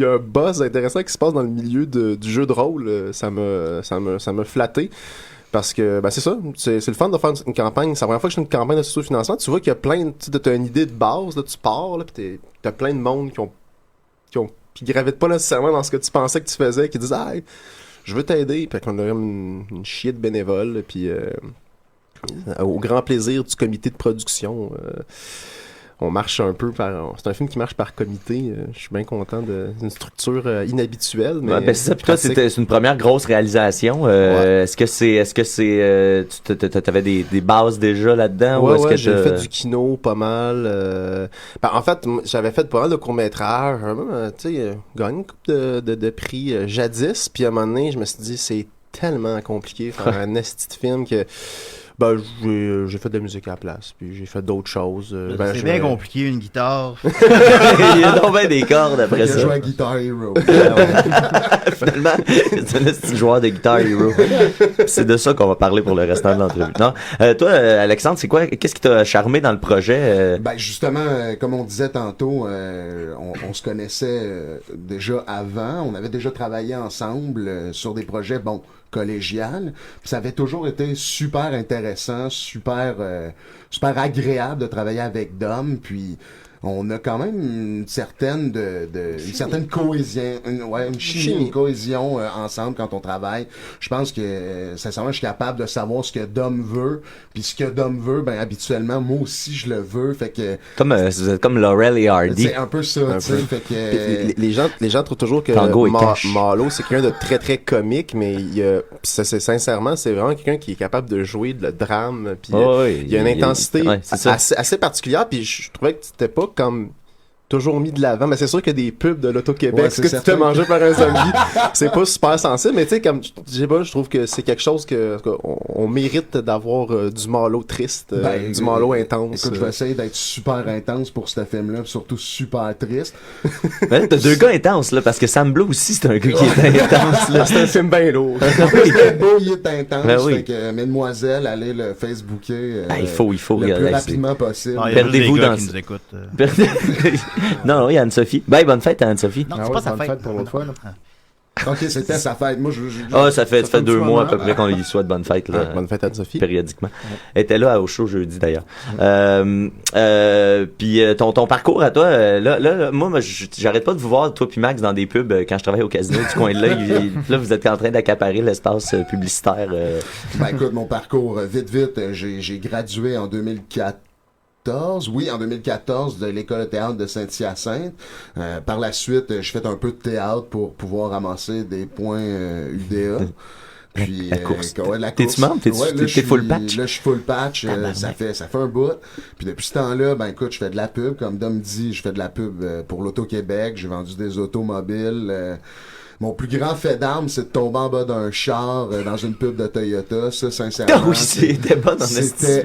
a un buzz intéressant qui se passe dans le milieu du jeu de rôle. Ça m'a flatté. Parce que, c'est ça, c'est le fun de faire une campagne. C'est la première fois que je fais une campagne de socio-financement. Tu vois qu'il y a plein, t'as une idée de base, là, tu pars, là, pis t'as plein de monde qui gravitent pas nécessairement dans ce que tu pensais que tu faisais, qui disent, ah, je veux t'aider. Puis qu'on a comme une chier de bénévoles, puis au grand plaisir du comité de production, on marche un peu c'est un film qui marche par comité. Je suis bien content d'une structure inhabituelle. Mais c'est ça. Puis toi, c'est une première grosse réalisation. Est-ce que t'avais des bases déjà là-dedans? Ouais, j'ai fait du kino pas mal. En fait, j'avais fait pas mal de courts-métrages. Tu sais, gagné une couple de prix jadis. Puis à un moment donné, je me suis dit, c'est tellement compliqué de faire un esti de film que... j'ai fait de la musique à la place, puis j'ai fait d'autres choses. C'est bien compliqué, une guitare. Il y a donc bien des cordes après ça. Il a joué à Guitar Hero. Finalement, c'est un petit joueur de Guitar Hero. C'est de ça qu'on va parler pour le restant de l'entrevue. Non, toi, Alexandre, qu'est-ce qui t'a charmé dans le projet? Justement, comme on disait tantôt, on se connaissait déjà avant. On avait déjà travaillé ensemble sur des projets, collégial. Puis ça avait toujours été super intéressant, super agréable de travailler avec Dom. Puis on a quand même une certaine cohésion, une chimie, une cohésion ensemble quand on travaille. Je pense que, sincèrement, je suis capable de savoir ce que Dom veut, puis ce que Dom veut, habituellement, moi aussi, je le veux, fait que... Vous êtes comme Laurel et Hardy. C'est un peu ça, tu sais, fait que... Les gens trouvent toujours que Marlowe, c'est quelqu'un de très, très comique, mais sincèrement, c'est vraiment quelqu'un qui est capable de jouer de le drame, puis il y a une intensité assez particulière, puis je trouvais que c'était pas comme toujours mis de l'avant, mais c'est sûr que des pubs de l'Auto-Québec, ce que tu te fais manger par un zombie, c'est pas super sensible, mais tu sais, comme je trouve que c'est quelque chose qu'on mérite d'avoir du Marlowe triste, du Marlowe intense. Écoute, je vais essayer d'être super intense pour ce film-là, surtout super triste. Ben, t'as deux gars intenses, là, parce que Sam Blo aussi, c'est un gars qui est intense, là. C'est un film bien lourd. Il est beau, il est intense, fait que, mesdemoiselles, allez le Facebooker. Il faut le plus rapidement possible. Perdez-vous dans ça. Non, il y a Anne-Sophie. Bye, bonne fête à Anne-Sophie. Non, c'est pas sa fête. Pour l'autre fois, là. Ok, c'était sa fête. Moi, ça fait 2 mois à peu près qu'on lui souhaite bonne fête, là. Bonne fête à Sophie. Périodiquement. Elle était là au show jeudi, d'ailleurs. Puis ton parcours à toi, là, moi, j'arrête pas de vous voir, toi puis Max, dans des pubs quand je travaille au casino du coin de là. Là, vous êtes en train d'accaparer l'espace publicitaire. Ben écoute, mon parcours, vite, j'ai gradué en 2014. Oui, en 2014 de l'école de théâtre de Saint-Hyacinthe. Par la suite, j'ai fait un peu de théâtre pour pouvoir ramasser des points UDA. Puis, la course. La T'es-tu course. membre? T'es full patch? Là, je suis full patch. Ça fait un bout. Puis depuis ce temps-là, ben écoute, je fais de la pub. Comme Dom dit, je fais de la pub pour l'Auto-Québec. J'ai vendu des automobiles. Mon plus grand fait d'armes, c'est de tomber en bas d'un char dans une pub de Toyota. Ça, sincèrement. Ah oui, c'était bon dans C'était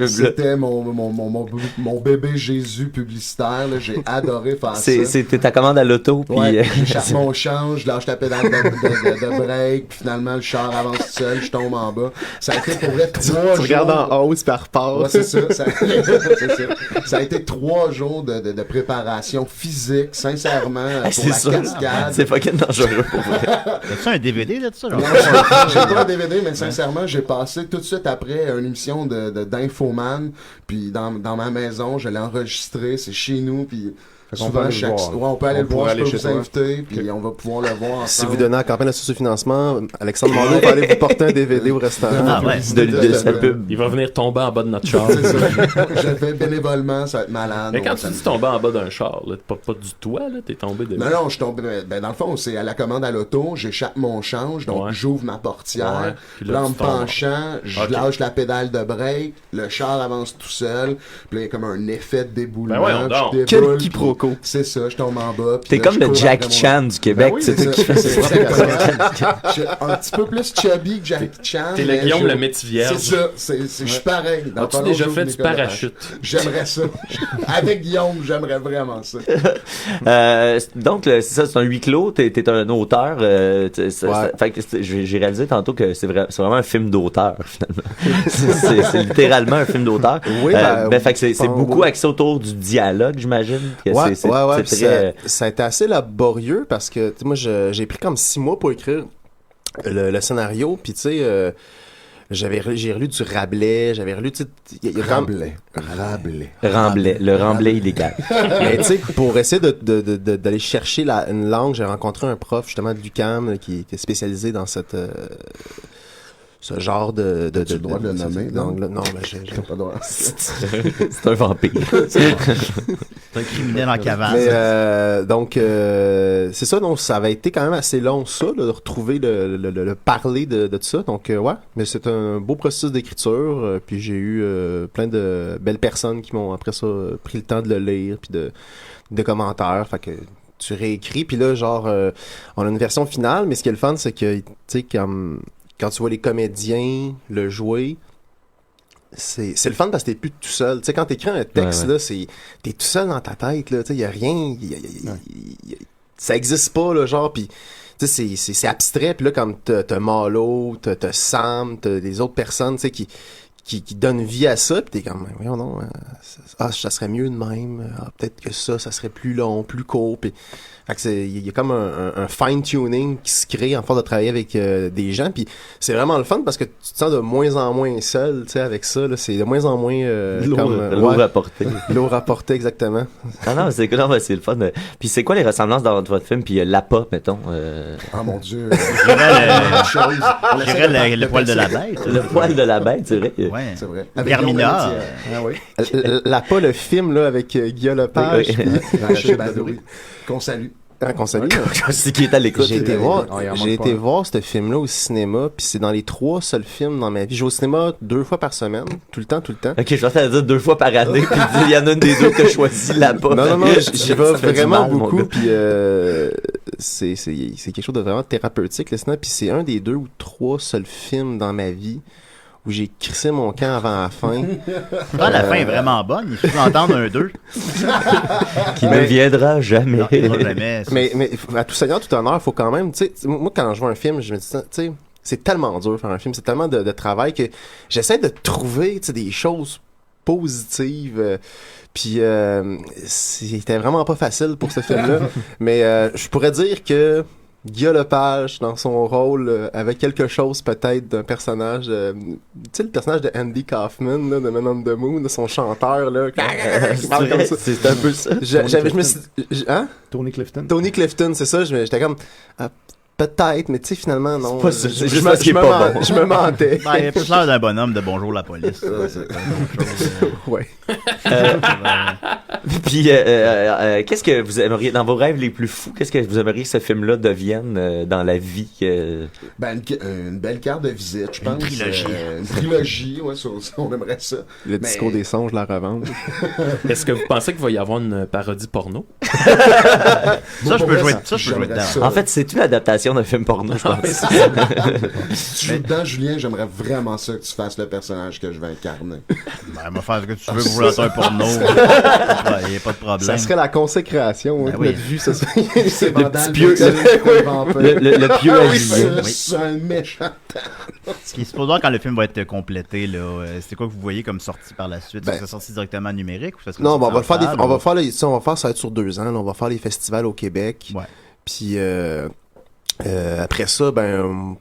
mon bébé Jésus publicitaire. Là. J'ai adoré faire ça. C'était ta commande à l'auto. Ouais, j'échappe mon change, je lâche la pédale de break, puis finalement, le char avance tout seul, je tombe en bas. Ça a été pour vrai 3 jours. Tu regardes en haut, ça repart. Ouais, c'est ça. Ça a été 3 jours de préparation physique, sincèrement, pour la cascade. C'est fucking dangereux pour vrai. T'as-tu un DVD là de ça? Non, j'ai pas un DVD, mais sincèrement, j'ai passé tout de suite après une émission d'Infoman, puis dans ma maison, je l'ai enregistré, c'est chez nous, puis souvent, on peut aller le voir, je peux vous inviter, puis on va pouvoir le voir ensemble. Si vous donnez à la campagne de socio-financement, Alexandre Morneau va aller vous porter un DVD au restaurant. Ah ouais, de sa pub. Il va venir tomber en bas de notre char. C'est ça. Je le fais bénévolement, ça va être malade. Mais quand tu dis tomber en bas d'un char, là, pas du toit, là, t'es tombé de... Non, je suis tombé... Ben, dans le fond, c'est à la commande à l'auto, j'échappe mon change, donc j'ouvre ma portière, là, en me penchant, je lâche la pédale de break, le char avance tout seul, puis là, il y a comme un effet de déboulement. Quel quiproquo. C'est ça, je tombe en bas. T'es comme le Jackie Chan du Québec, Ben oui, c'est toi qui fais ça. Je suis un petit peu plus chubby que Jackie Chan. T'es le Guillaume le Métivier. C'est ça, je suis pareil. As-tu déjà fait du parachute? J'aimerais ça. Avec Guillaume, j'aimerais vraiment ça. Donc, c'est ça, c'est un huis clos, t'es un auteur. Fait que j'ai réalisé tantôt que c'est vraiment un film d'auteur, finalement. c'est littéralement un film d'auteur. Oui, fait que c'est beaucoup axé autour du dialogue, j'imagine. Ça a été assez laborieux parce que moi j'ai pris comme 6 mois pour écrire le scénario, puis tu sais j'ai relu du Rabelais, j'avais relu Rabelais, le Rabelais illégal. Mais tu sais, pour essayer d'aller chercher une langue, j'ai rencontré un prof justement de l'UQAM qui était spécialisé dans ce genre de tu le droit de le nommer? Non, mais j'ai pas le droit. C'est un vampire. C'est un criminel en cavale. Mais donc c'est ça, donc ça avait été quand même assez long ça, de retrouver le parler de tout ça. Donc ouais, mais c'est un beau processus d'écriture. Puis j'ai eu plein de belles personnes qui m'ont après ça pris le temps de le lire, puis de commentaires. Fait que tu réécris, puis là genre on a une version finale, mais ce qui est le fun, c'est que tu sais quand tu vois les comédiens le jouer, c'est le fun parce que t'es plus tout seul. Tu sais, quand t'écris un texte, là, t'es tout seul dans ta tête, là. Tu sais, y a rien, ça existe pas, là, genre, pis, tu sais, c'est abstrait, pis là, comme t'as Malo, t'as Sam, t'as des autres personnes, tu sais, qui donnent vie à ça, pis t'es comme, voyons non, ça serait mieux de même, peut-être que ça serait plus long, plus court, pis... Il y a comme un fine-tuning qui se crée en force de travailler avec des gens, puis c'est vraiment le fun parce que tu te sens de moins en moins seul, tu sais, avec ça, là, c'est de moins en moins lourd à porter. Lourd à porter, exactement. Ah non, c'est le fun. Puis c'est quoi les ressemblances dans votre film, puis l'APA, mettons? Ah mon Dieu. Je dirais le poil de la bête. Le poil de la bête, c'est vrai. Ouais. C'est vrai. Germinal. Ah oui. L'APA, le film, là, avec Guillaume Lepage. Rachid Badouri. Qu'on salue. Qu'on salue. C'est qui est à l'écoute. J'ai été voir ce film-là au cinéma, puis c'est dans les 3 seuls films dans ma vie. Je vais au cinéma 2 fois par semaine, tout le temps. Ok, je pensais à dire 2 fois par année, puis il y en a une des deux que je choisis là-bas. Non, j'y vais vraiment beaucoup, puis c'est quelque chose de vraiment thérapeutique, le cinéma, puis c'est un des 2 ou 3 seuls films dans ma vie où j'ai crissé mon camp avant la fin. La fin est vraiment bonne. Il faut entendre un 2. Qui ne viendra jamais. Non, il viendra jamais. Mais à tout seigneur, tout honneur, il faut quand même... Moi, quand je vois un film, je me dis, tu sais, c'est tellement dur de faire un film, c'est tellement de travail que j'essaie de trouver des choses positives. Puis c'était vraiment pas facile pour ce film-là. Mais je pourrais dire que Guy Lepage dans son rôle avec quelque chose peut-être d'un personnage, tu sais le personnage de Andy Kaufman là, de Man on the Moon, de son chanteur là, qui parle comme ça. C'est un peu ça. Tony Clifton. Tony Clifton, c'est ça. J'étais comme peut-être, mais tu sais finalement non. C'est pas ça, c'est juste parce qu'il est pas bon. Je me mentais. Il y a plus l'air d'un bonhomme de Bonjour la police. Ça, c'est comme autre chose. Ouais. Puis, qu'est-ce que vous aimeriez, dans vos rêves les plus fous, qu'est-ce que vous aimeriez que ce film-là devienne dans la vie? Ben, une belle carte de visite, je pense. Une trilogie, ouais, on aimerait ça. Le discours des songes, la revente. Est-ce que vous pensez qu'il va y avoir une parodie porno? Ça, je peux jouer dedans. En fait, c'est une adaptation d'un film porno, je pense. Si tu joues dedans, Julien, j'aimerais vraiment ça que tu fasses le personnage que je vais incarner. Ben, on va faire ce que tu veux pour lancer un porno. Il n'y a pas de problème. Ça serait la consécration, Ben hein, oui. notre vue, ça serait... C'est le petit pieu, le pieu à Julien. C'est un méchant. Ce qui est supposé quand le film va être complété, là, c'est quoi que vous voyez comme sortie par la suite? Est-ce que c'est sorti directement numérique? Ou ça serait Non, ben, on va sorti le faire, en on va salle, faire les, ça va être sur 2 ans, là, on va faire les festivals au Québec. Ouais. Puis après ça, ben,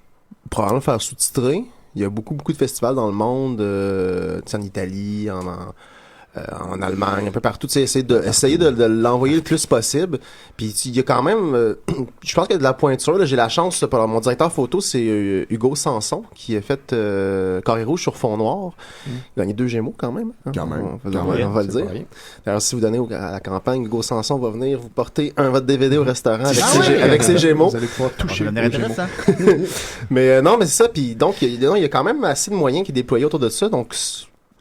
probablement faire sous-titrer. Il y a beaucoup de festivals dans le monde, en Italie, en Allemagne, un peu partout, essayer de l'envoyer le plus possible. Puis il y a quand même, je pense qu'il y a de la pointure. Là, j'ai la chance, mon directeur photo, c'est Hugo Sanson, qui a fait Carré Rouge sur fond noir. Il a gagné 2 Gémeaux quand même. Hein? Quand même. On va le dire. D'ailleurs, si vous donnez à la campagne, Hugo Sanson va venir vous porter votre DVD au restaurant avec ses Gémeaux. Vous allez pouvoir toucher les Gémeaux. Mais non, mais c'est ça. Puis donc, il y a quand même assez de moyens qui est déployé autour de ça. Donc,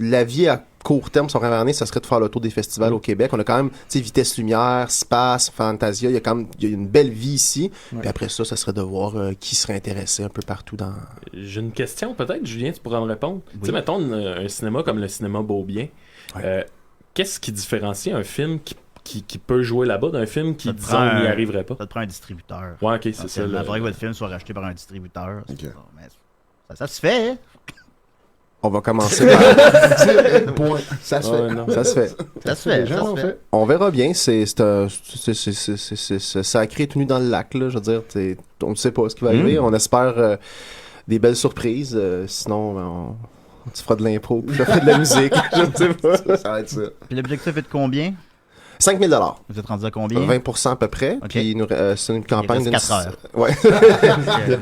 la vie à court terme, son rêve année, ça serait de faire le tour des festivals au Québec. On a quand même, tu sais, Vitesse Lumière, Space, Fantasia. Il y a une belle vie ici. Ouais. Puis après ça serait de voir qui serait intéressé un peu partout dans... J'ai une question, peut-être, Julien, tu pourras me répondre. Tu sais, mettons un cinéma comme le cinéma Beaubien. Qu'est-ce qui différencie un film qui peut jouer là-bas d'un film qui, disons, n'y arriverait pas? Ça te prend un distributeur. Ouais, ok, c'est ça. Il faudrait que votre film soit racheté par un distributeur. Okay. Ça se fait, hein? On va commencer par... Point. Ça se fait. Ça se fait. Ça se fait. Ça se fait. On verra bien. C'est sacré tout nu dans le lac, là. Je veux dire, on ne sait pas ce qui va arriver. On espère des belles surprises. Sinon, tu feras de l'impro, puis je ferai de la musique. Je ne sais pas. Ça va être ça. Puis l'objectif est de combien? 5 000 $. Vous êtes rendu à combien? 20% à peu près. Okay. Puis c'est une campagne de 4 heures. Ouais.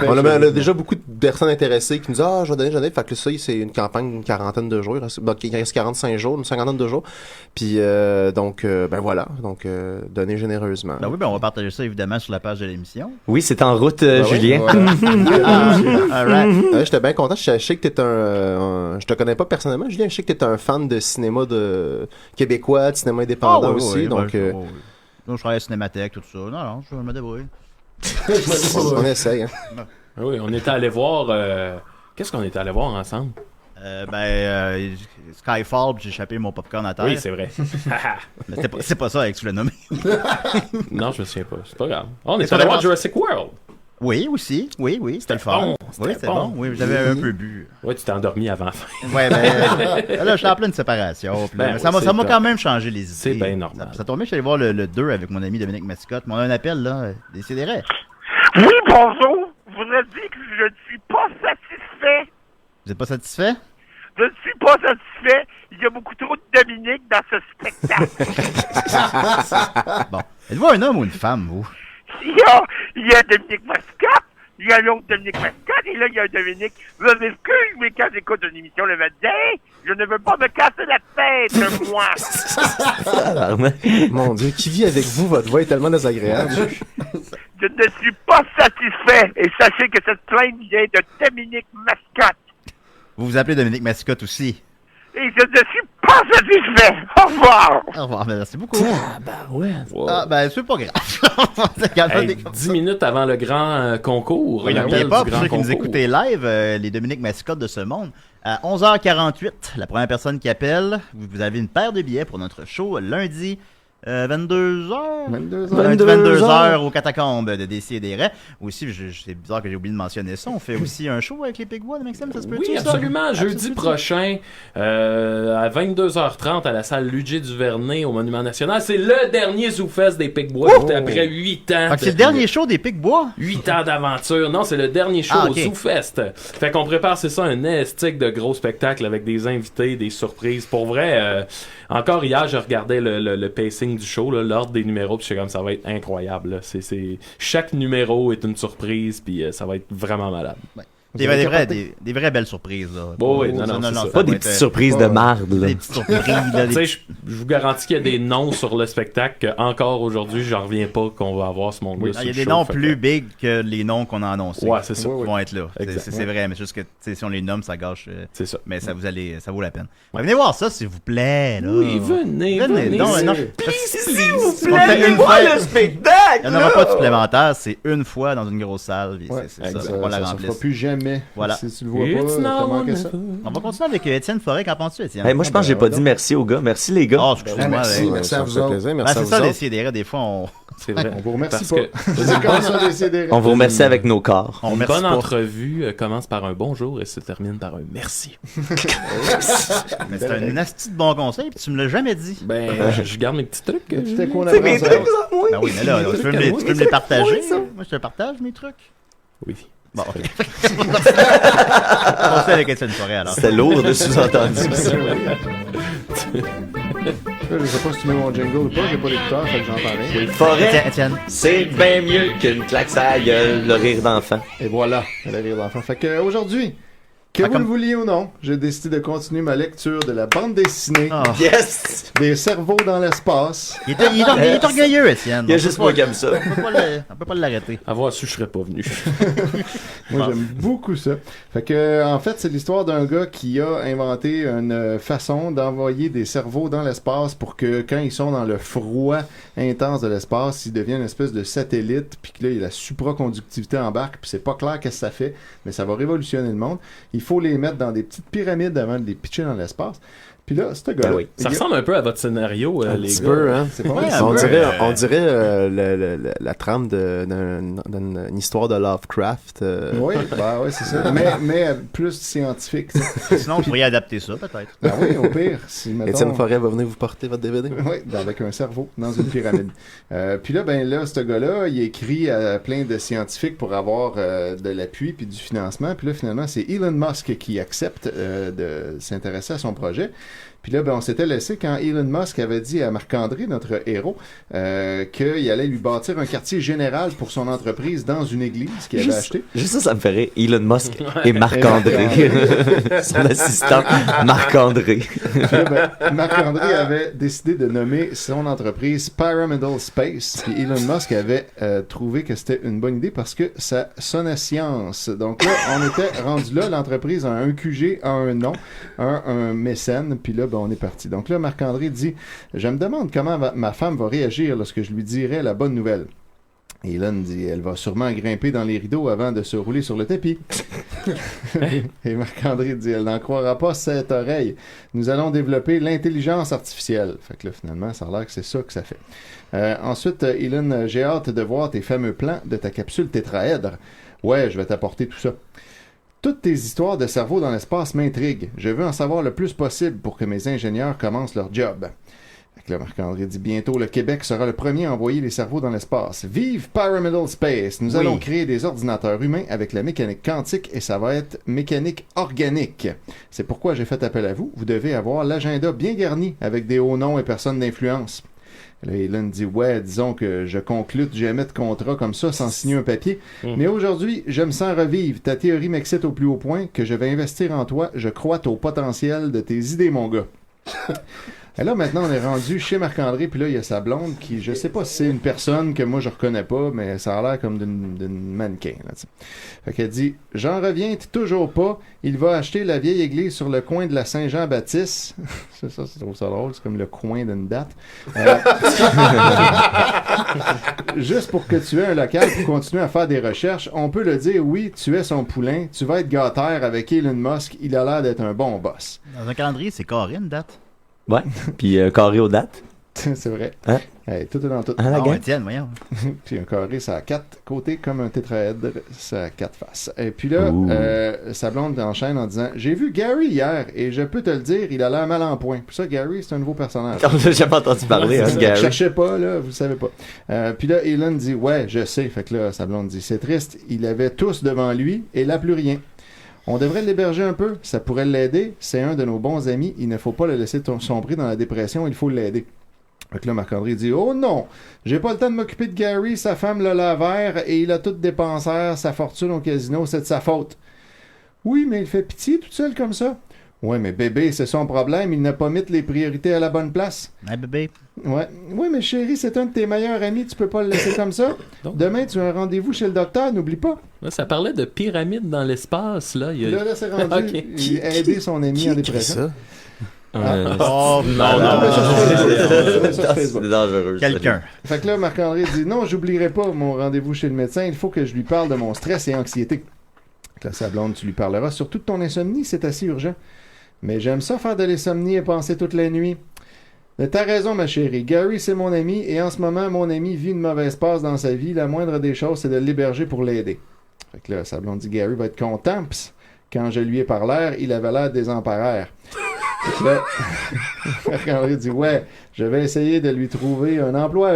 on a déjà beaucoup de personnes intéressées qui nous disent je vais donner. Fait que ça, c'est une campagne d'une 40aine de jours. Il reste 45 jours, une 50aine de jours. Puis ben voilà. Donc donnez généreusement. Ben oui, on va partager ça évidemment sur la page de l'émission. Oui, c'est en route, Julien. J'étais bien content. Je sais que t'es je te connais pas personnellement, Julien. Je sais que t'es un fan de cinéma québécois, de cinéma indépendant aussi. Donc, je travaille à Cinémathèque, tout ça. Non, je me débrouille. On essaye. Hein. Oui, on était allé voir... Qu'est-ce qu'on était allé voir ensemble? Skyfall, puis j'ai échappé mon popcorn à terre. Oui, c'est vrai. Mais c'est pas ça avec tu l'as nommé. Non, je me souviens pas. C'est pas grave. On est allé voir Jurassic World. Oui, aussi. Oui, c'était le fun. Oui, c'était bon. Oui, j'avais un peu bu. Oui, tu t'es endormi avant la fin. Ouais, là, je suis en pleine séparation. Ça m'a quand même changé les idées. C'est bien normal. Ça tombe bien, je suis allé voir le 2 avec mon ami Dominique Mascotte. Mais on a un appel, là. Décidérez. Oui, bonjour. Vous avez dit que je ne suis pas satisfait. Vous n'êtes pas satisfait? Je ne suis pas satisfait. Il y a beaucoup trop de Dominique dans ce spectacle. Bon. Êtes-vous un homme ou une femme, vous? Il y a Dominique Mascotte, il y a l'autre Dominique Mascotte, et là, il y a Dominique. Je m'excuse, mais quand j'écoute une émission le matin, je ne veux pas me casser la tête, moi. Mon Dieu, qui vit avec vous? Votre voix est tellement désagréable. Je ne suis pas satisfait, et sachez que cette plainte vient de Dominique Mascotte. Vous vous appelez Dominique Mascotte aussi? Et je ne suis pas satisfait. Au revoir. Au revoir, merci beaucoup. Wow. C'est pas grave. 10 minutes avant le grand concours. Oui, n'oubliez pas, pour ceux qui nous écoutez live, les Dominique Mascotte de ce monde, à 11h48, la première personne qui appelle, vous avez une paire de billets pour notre show lundi 22h. 22 heures aux catacombes de Décideret. Aussi, c'est bizarre que j'ai oublié de mentionner ça. On fait aussi un show avec les Pigbois de Maxime, ça se peut-tu? Oui, absolument. Jeudi prochain, à 22h30, à la salle Ludger Duvernay au Monument National. C'est le dernier ZooFest des Pigbois. Après 8 ans. C'est le dernier show des Pigbois? 8 ans d'aventure. Non, c'est le dernier show au ZooFest. Fait qu'on prépare, c'est ça, un estique de gros spectacles avec des invités, des surprises. Pour vrai, encore hier, je regardais le pacing du show, là, l'ordre des numéros, puis je suis comme ça va être incroyable. Là. Chaque numéro est une surprise, puis ça va être vraiment malade. Ouais. Des vraies belles surprises. Là. Bon, oui, non, pas des petites surprises de marde. Des petites surprises. Je vous garantis qu'il y a des noms sur le spectacle que encore aujourd'hui, j'en reviens pas qu'on va avoir ce monde-là. Il y a des noms plus big que les noms qu'on a annoncés. Ouais, c'est ça. Qui vont être là. C'est vrai, mais juste que si on les nomme, ça gâche. C'est ça. Mais ça vaut la peine. Venez voir ça, s'il vous plaît. Là. Oui, venez. Non, s'il vous plaît, moi le spectacle. Il n'y en aura pas de supplémentaire, c'est une fois dans une grosse salle. C'est ça, on la remplit. Ça ne fera plus jamais. Voilà. Si tu le vois pas, ça. On va continuer avec Étienne Forêt. Qu'en penses-tu, Étienne? Moi, je pense que j'ai pas dit merci aux gars. Merci les gars. Excusez-moi. Merci à vous autres. C'est ça, les CDR, des fois, on... C'est vrai. On vous remercie pas. On vous remercie avec nos corps. Une bonne entrevue commence par un bonjour et se termine par un merci. Mais c'est un asti de bon conseil, puis tu me l'as jamais dit. Je garde mes petits trucs. C'est quoi C'est mes trucs à moi. Ben oui, mais là, tu peux me les partager. Moi, je te partage mes trucs. Oui. Bon, ok. On fait avec Étienne Forêt, alors. C'était lourd de sous-entendu. Je sais pas si tu mets mon jingle ou pas, j'ai pas d'écouteur, fait que j'entends rien. Forêt, Étienne. c'est bien mieux qu'une claque à gueule, le rire d'enfant. Et voilà, le rire d'enfant. Fait que aujourd'hui, que vous le vouliez ou non, j'ai décidé de continuer ma lecture de la bande dessinée. Yes! Des cerveaux dans l'espace. Il est orgueilleux, Étienne. Il y a juste moi qui aime ça. On peut pas l'arrêter. Avoir su, je serais pas venu. Moi, j'aime beaucoup ça. Fait que, en fait, c'est l'histoire d'un gars qui a inventé une façon d'envoyer des cerveaux dans l'espace pour que, quand ils sont dans le froid intense de l'espace, ils deviennent une espèce de satellite, puis que là, il y a la supraconductivité embarque, puis c'est pas clair qu'est-ce que ça fait, mais ça va révolutionner le monde. Il faut les mettre dans des petites pyramides avant de les pitcher dans l'espace. Puis là, ce gars-là... Ben oui. Ça ressemble un peu à votre scénario, un les petit gars. peu, hein? C'est pas mal. On dirait la trame d'une histoire de Lovecraft. Oui, c'est ça. mais plus scientifique. Sinon, vous pourriez adapter ça, peut-être. Ben oui, au pire. Si, mettons... Étienne Forêt va venir vous porter votre DVD. Oui, avec un cerveau dans une pyramide. Puis là, ce gars-là, il écrit à plein de scientifiques pour avoir de l'appui puis du financement. Puis là, finalement, c'est Elon Musk qui accepte de s'intéresser à son projet. Puis là, on s'était laissé quand Elon Musk avait dit à Marc-André, notre héros, qu'il allait lui bâtir un quartier général pour son entreprise dans une église qu'il avait acheté. Juste ça me ferait Elon Musk et Marc-André. Son assistant, Marc-André. Marc-André avait décidé de nommer son entreprise Pyramidal Space. Puis Elon Musk avait trouvé que c'était une bonne idée parce que ça sonnait science. Donc là, on était rendu là. L'entreprise a un QG, a un nom, un mécène. Puis là, on est parti. Donc là, Marc-André dit « Je me demande comment ma femme va réagir lorsque je lui dirai la bonne nouvelle. » Et Elon dit « Elle va sûrement grimper dans les rideaux avant de se rouler sur le tapis. » Et Marc-André dit « Elle n'en croira pas cette oreille. Nous allons développer l'intelligence artificielle. » Fait que là, finalement, ça a l'air que c'est ça que ça fait. Ensuite, Elon, j'ai hâte de voir tes fameux plans de ta capsule tétraèdre. Ouais, je vais t'apporter tout ça. Toutes tes histoires de cerveau dans l'espace m'intriguent. Je veux en savoir le plus possible pour que mes ingénieurs commencent leur job. Fait que là, Marc-André dit bientôt, le Québec sera le premier à envoyer les cerveaux dans l'espace. Vive Pyramidal Space! Nous allons créer des ordinateurs humains avec la mécanique quantique et ça va être mécanique organique. C'est pourquoi j'ai fait appel à vous. Vous devez avoir l'agenda bien garni avec des hauts noms et personnes d'influence. Là, Elon dit, ouais, disons que je conclue jamais de contrat comme ça sans signer un papier. Mais aujourd'hui, je me sens revivre. Ta théorie m'excite au plus haut point que je vais investir en toi. Je crois au potentiel de tes idées, mon gars. Et là, maintenant, on est rendu chez Marc-André, puis là, il y a sa blonde qui, je sais pas si c'est une personne que moi, je reconnais pas, mais ça a l'air comme d'une mannequin, là, t'sais. Fait qu'elle dit, j'en reviens toujours pas, il va acheter la vieille église sur le coin de la Saint-Jean-Baptiste. C'est ça, je trouve ça drôle, c'est comme le coin d'une date. Juste pour que tu aies un local pour continuer à faire des recherches, on peut le dire, oui, tu es son poulain, tu vas être gâteur avec Elon Musk, il a l'air d'être un bon boss. Dans un calendrier, c'est carré une date. Ouais, puis carré aux dates. C'est vrai. Hein? Hey, tout est dans tout. Hein, la gang? Tiens, voyons. Puis un carré, ça a 4 côtés comme un tétraèdre, ça a 4 faces. Et puis là, sa blonde enchaîne en disant « J'ai vu Gary hier et je peux te le dire, il a l'air mal en point. » Puis ça, Gary, c'est un nouveau personnage. On n'a jamais entendu parler, hein, Gary. Cherchez pas, là, vous savez pas. Puis là, Elon dit « Ouais, je sais. » Fait que là, sa blonde dit « C'est triste, il avait tous devant lui et là, plus rien. On devrait l'héberger un peu, ça pourrait l'aider. C'est un de nos bons amis, il ne faut pas le laisser sombrer dans la dépression, il faut l'aider. » Fait que là, Marc-André dit « Oh non, j'ai pas le temps de m'occuper de Gary, sa femme l'a lavère et il a tout dépensé sa fortune au casino, c'est de sa faute. »« Oui, mais il fait pitié toute seule comme ça. »« Ouais, mais bébé, c'est son problème, il n'a pas mis les priorités à la bonne place. »« Ah, bébé. »« Ouais, mais chérie, c'est un de tes meilleurs amis, tu peux pas le laisser comme ça. Demain, tu as un rendez-vous chez le docteur, n'oublie pas. » Là, ça parlait de pyramide dans l'espace, là. Là, c'est rendu aider son ami en dépression. Non, c'est dangereux. Quelqu'un. Fait que là, Marc-André dit non, j'oublierai pas mon rendez-vous chez le médecin, il faut que je lui parle de mon stress et anxiété. Là, sa blonde, tu lui parleras surtout de ton insomnie, c'est assez urgent. Mais j'aime ça faire de l'insomnie et penser toute la nuit. Mais t'as raison, ma chérie. Gary, c'est mon ami et en ce moment, mon ami vit une mauvaise passe dans sa vie. La moindre des choses, c'est de l'héberger pour l'aider. Fait que là, sa blonde dit Gary va être content. Pis, quand je lui ai parlé, il avait l'air désemparé. Là, Marc-André dit « Ouais, je vais essayer de lui trouver un emploi.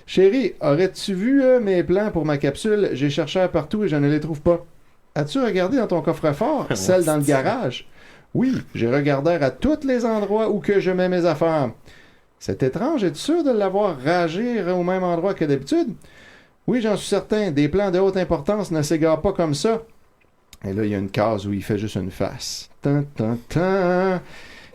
Chérie, aurais-tu vu mes plans pour ma capsule? J'ai cherché partout et je ne les trouve pas. As-tu regardé dans ton coffre-fort? Celle dans le garage? Oui, j'ai regardé à tous les endroits où que je mets mes affaires. C'est étrange, es-tu sûr de l'avoir rangé au même endroit que d'habitude? Oui, j'en suis certain, des plans de haute importance ne s'égarent pas comme ça. » Et là, il y a une case où il fait juste une face.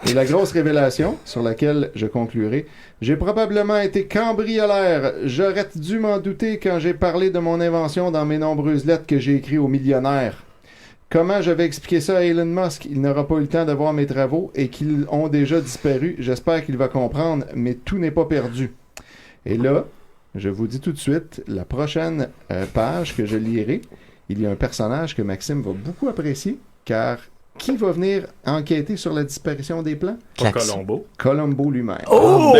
Et la grosse révélation, sur laquelle je conclurai, j'ai probablement été cambriolaire. J'aurais dû m'en douter quand j'ai parlé de mon invention dans mes nombreuses lettres que j'ai écrites aux millionnaires. Comment je vais expliquer ça à Elon Musk? Il n'aura pas eu le temps de voir mes travaux et qu'ils ont déjà disparu. J'espère qu'il va comprendre, mais tout n'est pas perdu. Et là, je vous dis tout de suite, la prochaine page que je lirai, il y a un personnage que Maxime va beaucoup apprécier, car qui va venir enquêter sur la disparition des plans? Colombo. Colombo lui-même. Oh!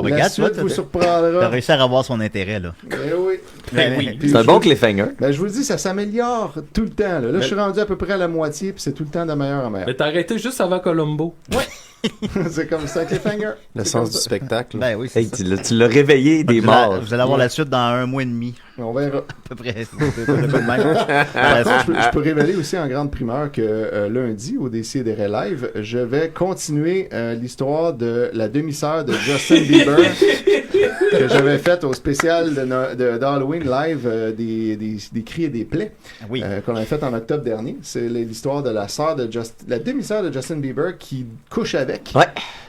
Ben, La suite vous surprendra. T'as réussi à revoir son intérêt, là. Oui. C'est un bon cliffhanger. Ben, je vous le dis, ça s'améliore tout le temps. Là, je suis rendu à peu près à la moitié, puis c'est tout le temps de meilleur en meilleur. Mais t'as arrêté juste avant Colombo. Ouais. C'est comme ça, cliffhanger. Le sens du spectacle. Ben oui, hey, tu l'as réveillé des morts. Vous allez avoir la suite dans 1 mois et demi. On verra. À peu près. Je peux révéler aussi en grande primeur que lundi, au Décideret Live, je vais continuer l'histoire de la demi-sœur de Justin Bieber que j'avais faite au spécial d'Halloween Live des cris et des plaies qu'on avait fait en octobre dernier. C'est l'histoire de la demi-sœur de Justin Bieber qui couche avec. Ouais.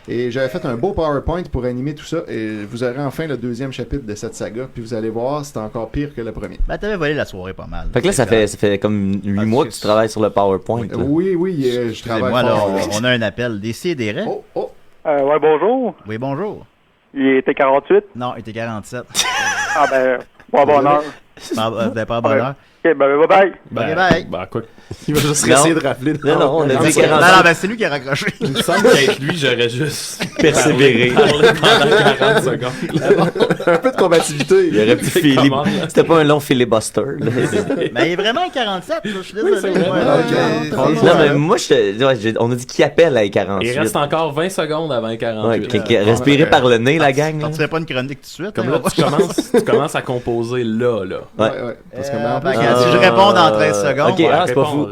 Et j'avais fait un beau PowerPoint pour animer tout ça. Et vous aurez enfin le 2e chapitre de cette saga. Puis vous allez voir, c'est encore pire que le premier. Ben, t'avais volé la soirée pas mal. Fait que là, ça fait comme 8 mois que tu travailles sur le PowerPoint. Là. Oui, je travaille moi, fort. Là, on a un appel. Décideret. Ouais, bonjour. Oui, bonjour. Il était 48? Non, il était 47. Ah ben, pas bonheur. Pas bonheur. Ok, ben bye-bye. Bye-bye. Ben, quoi? Il va juste essayer de rappeler. Non, on a dit 47. Non, ben c'est lui qui a raccroché. Il me semble qu'avec lui, j'aurais juste persévéré. Parlé pendant 40 secondes. Un peu de combativité. Il aurait pu filer. C'était pas un long filibuster. Mais il est vraiment à 47, je suis désolé. Non, mais moi, on a dit qui appelle à 48. Il reste encore 20 secondes avant 48. Respirez par le nez, la gang. Tu fais pas une chronique tout de suite. Comme là, tu commences à composer là. Ouais. Parce que si je réponds dans 13 secondes. Ok, c'est pas fou.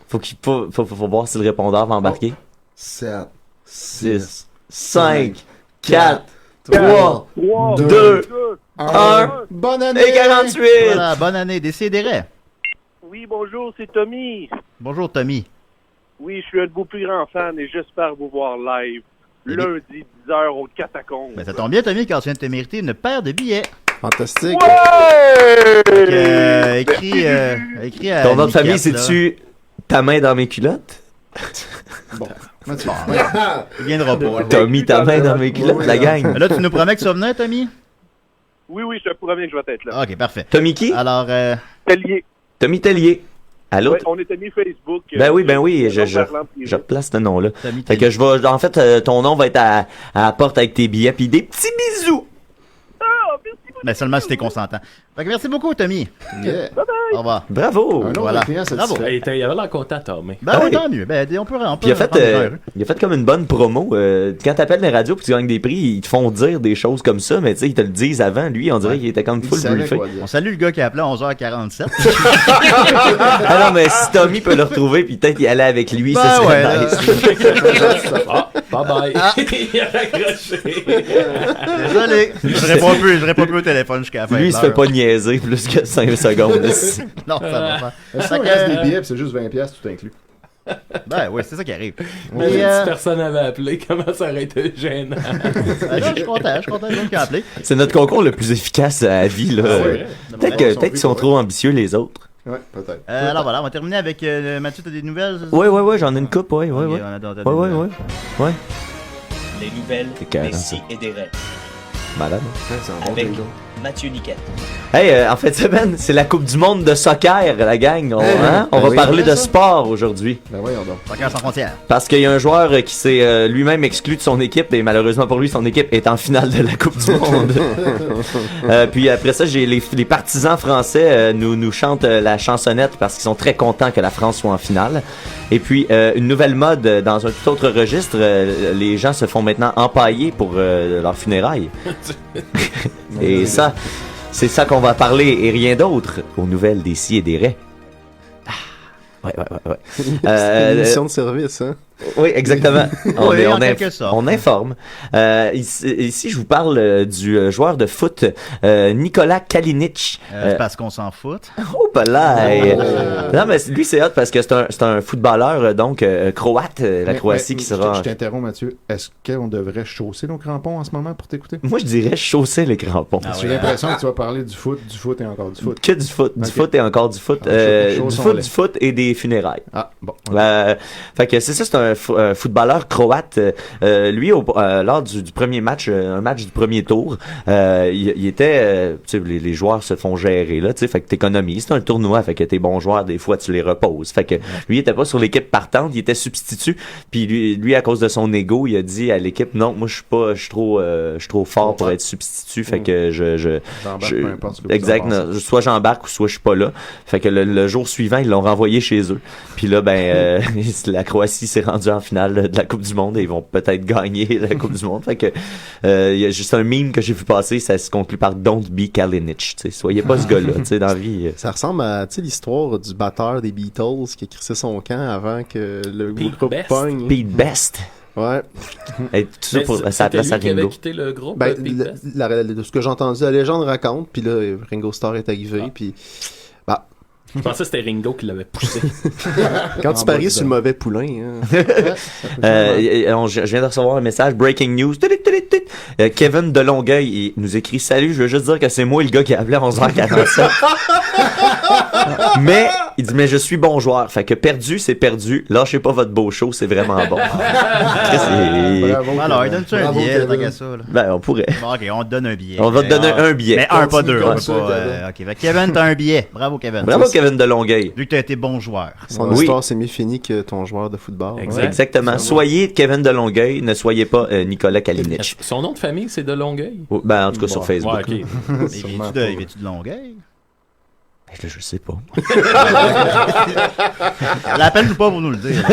Faut voir si le répondeur va embarquer. 7, 6, 5, 4, 3, 2, 1. Bonne année! Et 48! Voilà, bonne année. Décideret. Oui, bonjour, c'est Tommy. Bonjour, Tommy. Oui, je suis un de vos plus grands fans et j'espère vous voir live lundi 10h aux Catacombes. Ben, ça tombe bien, Tommy, car tu viens de te mériter une paire de billets. Fantastique. Ouais! Écris à ton nom de famille, Nicat, c'est-tu ta main dans mes culottes? Bon. Il viendra pas. Tommy, ta main dans mes culottes, la gang. Là, tu nous promets que tu vas venir, Tommy? Oui, je te promets que je vais être là. Ok, parfait. Tommy qui? Alors, Tellier. Tommy Tellier. Allô? Ouais, on était mis Facebook. Ben oui, je replace ce nom-là. Fait que je vais, en fait, ton nom va être à la porte avec tes billets, puis des petits bisous. Mais seulement si t'es consentant. Fait que merci beaucoup, Tommy. Yeah. Bye bye. Au revoir. Bravo. Un autre Voilà. client Bravo. satisfait. Il avait l'air content, Tommy. Ben oui, tant mieux. Ben, on peut Puis il a fait comme une bonne promo. Quand t'appelles les radios puis tu gagnes des prix, ils te font dire des choses comme ça, mais tu sais, ils te le disent avant. Lui, on dirait qu'il était comme full briefé. On salue le gars qui a appelé à 11h47. Ah non, mais si Tommy peut le retrouver puis peut-être y aller avec lui, Ben ça serait ouais, nice. Bye bye. Ah. Il a raccroché. Désolé. Je réponds plus au téléphone jusqu'à la fin. Lui, il se fait pas niaiser plus que 5 secondes. Non, ça va pas. Si on reste des billets, puis c'est juste 20$ tout inclus. Ben oui, c'est ça qui arrive. Mais si personne avait appelé, comment ça aurait été gênant? Je suis content de gens qui ont appelé. C'est notre concours le plus efficace à la vie. Là. Peut-être qu'ils sont trop ambitieux, les autres. Ouais, peut-être. Alors voilà, on va terminer avec Mathieu, t'as des nouvelles? Ouais, j'en ai une coupe, ouais. Ouais. Les nouvelles, des si et des rêves. Malade. Avec Mathieu Niquette. Hey, en fait, c'est la Coupe du Monde de soccer, la gang. On va parler de sport aujourd'hui. Ben voyons donc. Soccer sans frontières. Parce qu'il y a un joueur qui s'est lui-même exclu de son équipe et malheureusement pour lui, son équipe est en finale de la Coupe du Monde. Puis après ça, j'ai les partisans français nous chantent la chansonnette parce qu'ils sont très contents que la France soit en finale. Et puis, une nouvelle mode dans un tout autre registre, les gens se font maintenant empailler pour leurs funérailles. Et ça, c'est ça qu'on va parler et rien d'autre aux nouvelles des si et des raies. Ouais. C'est une mission de service, hein? Oui, exactement. On informe. Ici, je vous parle du joueur de foot Nikola Kalinic. C'est parce qu'on s'en fout. Oh, pas là. Non, mais lui, c'est hot parce que c'est un footballeur donc croate, la Croatie qui sera. Je t'interromps, Mathieu. Est-ce qu'on devrait chausser nos crampons en ce moment pour t'écouter? Moi, je dirais chausser les crampons. J'ai l'impression que tu vas parler du foot et encore du foot. Que du foot, du foot et encore du foot, du foot et des funérailles. Ah bon. Fait que c'est ça, c'est un footballeur croate. Lui, lors du premier match, un match du premier tour, il était, tu sais, les joueurs se font gérer là, tu sais, fait que t'économises. C'est un tournoi, fait que tes bons joueurs, des fois, tu les reposes. Fait que lui, il était pas sur l'équipe partante, il était substitut. Puis lui, à cause de son ego, il a dit à l'équipe, non, moi, je suis trop fort pour être substitut. Fait que peu importe ce que vous exact, soit j'embarque ou soit je suis pas là. Fait que le jour suivant, ils l'ont renvoyé chez eux. Puis là, la Croatie s'est rendue en finale de la Coupe du Monde et ils vont peut-être gagner la Coupe du Monde. Fait que il y a juste un meme que j'ai vu passer, ça se conclut par Don't be Kalinic. Soyez pas ce gars-là, tu sais, dans la vie. Ça ressemble à l'histoire du batteur des Beatles qui a crissé son camp avant que le groupe pogne. Pete Best. Ouais. Et tout ça pour sa place à Ringo. Qui avait quitté le groupe, de ce que j'ai entendu, la légende raconte, puis là, Ringo Starr est arrivé, puis je pensais que c'était Ringo qui l'avait poussé. Quand tu paries sur le mauvais poulain. Hein. Je viens de recevoir un message, breaking news. Kevin de Longueuil, il nous écrit « Salut, je veux juste dire que c'est moi le gars qui a appelé à 11h47. » Mais, il dit « Mais je suis bon joueur. » Fait que perdu, c'est perdu. Lâchez pas votre beau show, c'est vraiment bon. Bravo, alors, il donne-tu un billet, tant qu'à ça? Là? Ben, on pourrait. Bon, ok, on te donne un billet. On va te donner un billet. Mais un, pas deux. Ok, fait Kevin, t'as un billet. Bravo, Kevin. Bravo, Kevin de Longueuil. Vu que t'as été bon joueur. Son histoire, c'est mieux fini que ton joueur de football. Exactement. Soyez Kevin de Longueuil, ne soyez pas Nikola Kalinic. Son nom de famille, c'est de Longueuil? Ben, en tout cas, sur Facebook. Ouais, okay. Il vient-tu de Longueuil? Je sais pas. Appelle-nous pas pour nous le dire.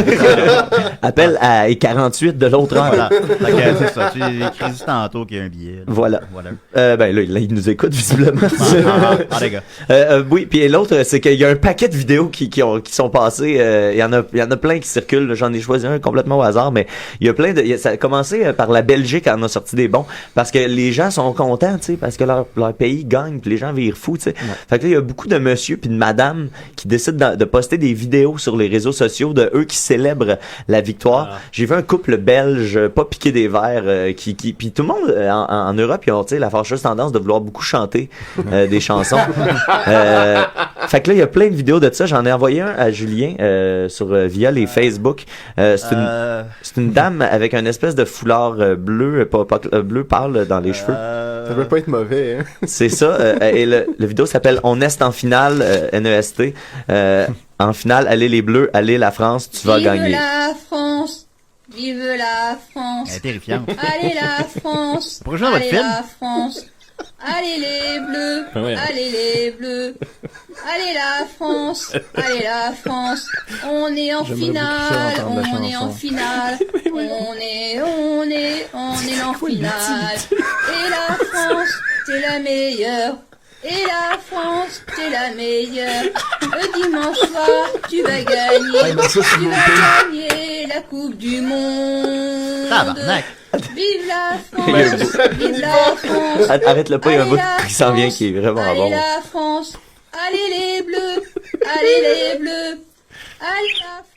Appelle à 48 de l'autre heure. Voilà. C'est ça. Tu écris tantôt qu'il y a un billet. Voilà. Ben là, il nous écoute visiblement. Les gars. Oui, puis l'autre, c'est qu'il y a un paquet de vidéos qui sont passées. Il y en a plein qui circulent. J'en ai choisi un complètement au hasard, mais il y a plein de. Ça a commencé par la Belgique en a sorti des bons parce que les gens sont contents, tu sais, parce que leur pays gagne, puis les gens virent fous, tu sais. Fait que là, il y a beaucoup de monsieur puis de madame qui décident de poster des vidéos sur les réseaux sociaux de eux qui célèbrent la victoire. J'ai vu un couple belge pas piqué des verres qui puis tout le monde en Europe, ils ont, tu sais, la fâcheuse tendance de vouloir beaucoup chanter des chansons. Fait que là, il y a plein de vidéos de ça. J'en ai envoyé un à Julien via les Facebook. C'est une dame avec une espèce de foulard bleu pâle dans les cheveux. Ça peut pas être mauvais, hein? C'est ça. Et le vidéo s'appelle « On est en finale ». finale, NEST. En finale, allez les Bleus, allez la France, tu vas gagner. Vive la France! Vive la France! Elle est terrifiante. Allez la France! Prochain votre Allez film. la France! Allez les Bleus! Ah ouais. Allez les Bleus! Allez la France! Allez la France! On est en J'aimerais finale! beaucoup ça, entendre la On est en chanson. finale! On est en finale! Et la France, t'es la meilleure! Et la France, t'es la meilleure. Le dimanche soir, tu vas gagner. Tu vas gagner la Coupe du Monde. Tabarnak. Vive la France. Vive la France. Arrête-le pas, il y a un Allez bout la qui s'en vient France. qui est vraiment Allez bon. la France. Allez les Bleus. Allez les Bleus. Allez la France.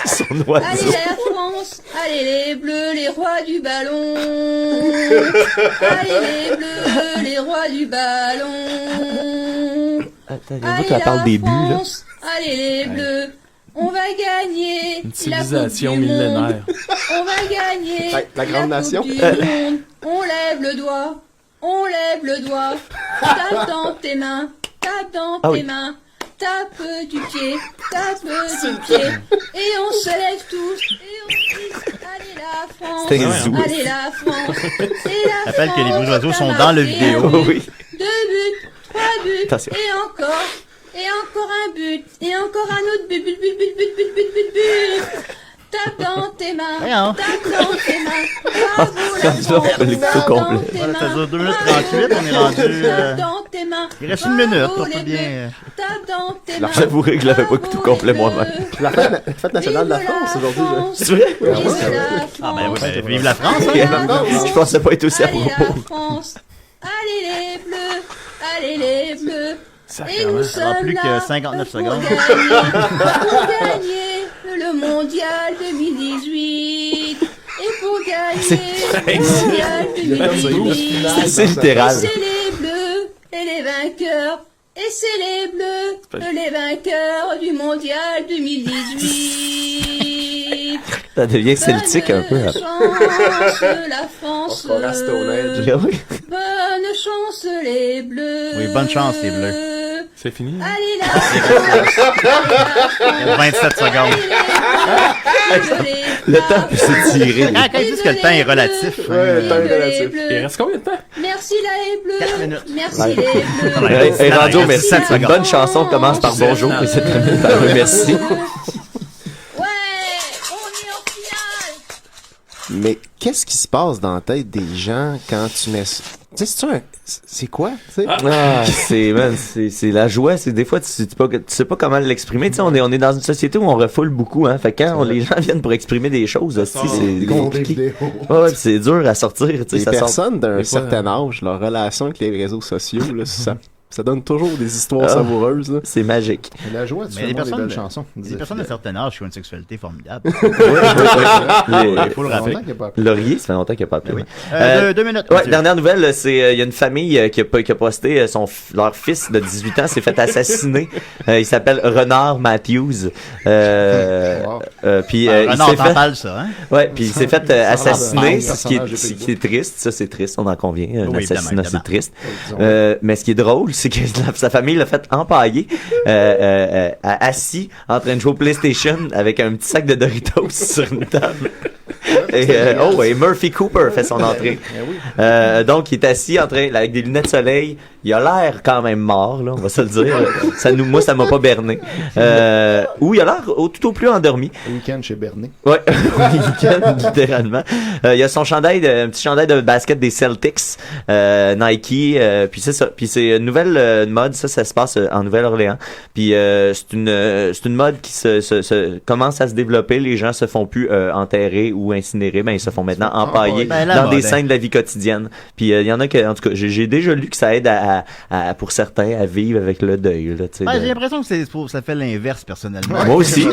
Son Allez oiseau. la France, allez les Bleus, les rois du ballon. Allez les Bleus, les rois du ballon. Attends, il y a un bout qui parle des buts, là. France, allez les Bleus, on va gagner Une la civilisation Coupe du Monde. millénaire. On va gagner La grande nation. Coupe du Monde. On lève le doigt, on lève le doigt. Tape dans tes mains, tape dans Ah tes oui. mains. Tape du pied, et on se lève tous, et on dit, allez la France, C'était un zoo. allez la France, et la Rappelle que les France beaux oiseaux sont a dans le marqué vidéo. un but, Oui. 2 buts, 3 buts, Attention. et encore un but, et encore un autre but. Tape dans tes mains, Voyons. tape dans tes mains, bravo la Comme ça, on France, fait le tape tout dans complet. tes Voilà, ça mains, dure 2 minutes bravo 38, on est la rendu, France, tape dans tes mains, il reste une minute, bravo on les peut bien, Bleus, tape dans tes mains. J'avouerai que je l'avais pas tout complet moi-même. La fête nationale de la France aujourd'hui. là. C'est vrai? Vive la Ah ben oui, France, ben, vive la France, hein. Je pensais pas être aussi à allez la propos. France, allez les Bleus, allez les Bleus. Et nous Ça va sommes plus que là 59 pour secondes. gagner le mondial 2018. Et pour gagner le mondial 2018. C'est littéral. C'est les Bleus et les vainqueurs. Et c'est les Bleus, les vainqueurs du mondial 2018. Ça devient celtique un peu. Bonne chance, la France. On reste au neige. Ah oui. Bonne chance, les Bleus. Oui, bonne chance, les Bleus. C'est fini? Allez là. 27 secondes. Le temps peut s'étirer. Quand ils disent que le temps est relatif. Ouais, le temps est relatif. Il reste combien de temps? Merci les Bleus. 4 minutes. Merci Ouais. les Bleus. Hey, Radio, Il reste merci. 7 Une secondes. bonne chanson commence par bonjour et c'est terminé par un merci. Ouais, on est en finale. Mais qu'est-ce qui se passe dans la tête des gens quand tu mets ça? Tu sais, c'est quoi? Tu sais? Ah, c'est la joie. C'est des fois tu sais pas comment l'exprimer. Tu sais, on est dans une société où on refoule beaucoup. Hein. Fait que quand les gens viennent pour exprimer des choses, aussi, c'est compliqué. Ouais, pis c'est dur à sortir. Tu sais, Les ça sort. personnes d'un Des fois, certain âge, leur relation avec les réseaux sociaux, là, ça donne toujours des histoires savoureuses. Là. C'est magique. Mais la joie, tu Mais fais les des personnes, belles chansons. des personnes d'un certain âge qui ont une sexualité formidable. Il faut le rappeler. Laurier, ça fait longtemps qu'il n'a pas appelé. Oui. Ouais. 2 minutes. Ouais, Mathieu. dernière nouvelle, c'est il y a une famille qui a posté leur fils de 18 ans s'est fait assassiner. Il s'appelle Renard Matthews. Puis il Renard, s'est t'en fait parles, ça, hein? Ouais, puis il s'est fait assassiner, Ça ce qui ressemble à est, ce qui est triste, ça c'est triste, on en convient. Un Oui, assassinat, évidemment, c'est triste. évidemment. Mais ce qui est drôle, c'est que sa famille l'a fait empailler, assis, en train de jouer au PlayStation avec un petit sac de Doritos sur une table. Et Murphy Cooper fait son entrée. Donc, il est assis en train, avec des lunettes de soleil. Il a l'air quand même mort, là, on va se le dire. Moi, ça m'a pas berné. Ou il a l'air tout au plus endormi. Week-end chez Bernet. Ouais, week-end, littéralement. Il y a son chandail, un petit chandail de basket des Celtics, Nike, puis c'est ça. Puis c'est une nouvelle mode, ça se passe en Nouvelle-Orléans. Puis c'est une mode qui se commence à se développer. Les gens se font plus enterrer ou incinérer, ben ils se font maintenant empailler dans des scènes de la vie quotidienne. Puis il y en a que, en tout cas, j'ai déjà lu que ça aide pour certains à vivre avec le deuil. Là, Ouais, j'ai l'impression que ça fait l'inverse personnellement. Moi aussi.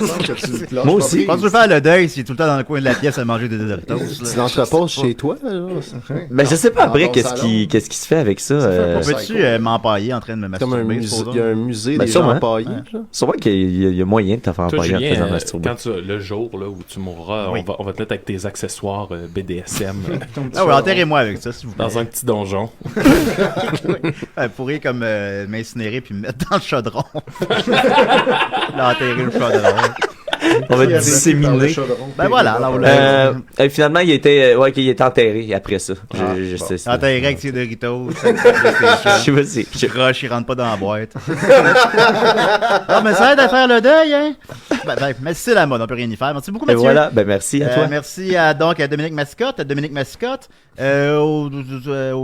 Moi aussi. Quand tu veux faire le deuil, c'est tout le temps dans le coin de la pièce à manger des Doritos. Tu l'entreposes chez toi? Ben je sais pas après qu'est-ce qui se fait avec ça. Peux-tu m'empailler en train de me masturber? Comme un musée, il y a un musée Ben, des sûrement. gens empaillés. Sûrement qu'il y a moyen de te faire Toi, empailler en te Julien, faisant masturber. quand le jour là, où tu mourras, Oui. on va te mettre avec tes des accessoires BDSM. Ah ouais, enterrez-moi avec ça, s'il vous plaît. Dans un petit donjon. Vous pourriez comme m'incinérer puis me mettre dans le chaudron. L'enterrer le chaudron. On va disséminer. Ben voilà. Finalement, il était enterré après ça. Enterré avec ses Doritos. Je sais pas si. Rush, il rentre pas dans la boîte. Ah, mais ça aide à faire le deuil, hein? Mais c'est la mode, on peut rien y faire. Merci beaucoup, Mathieu. Et voilà, merci à toi. Merci à Dominique Mascotte, au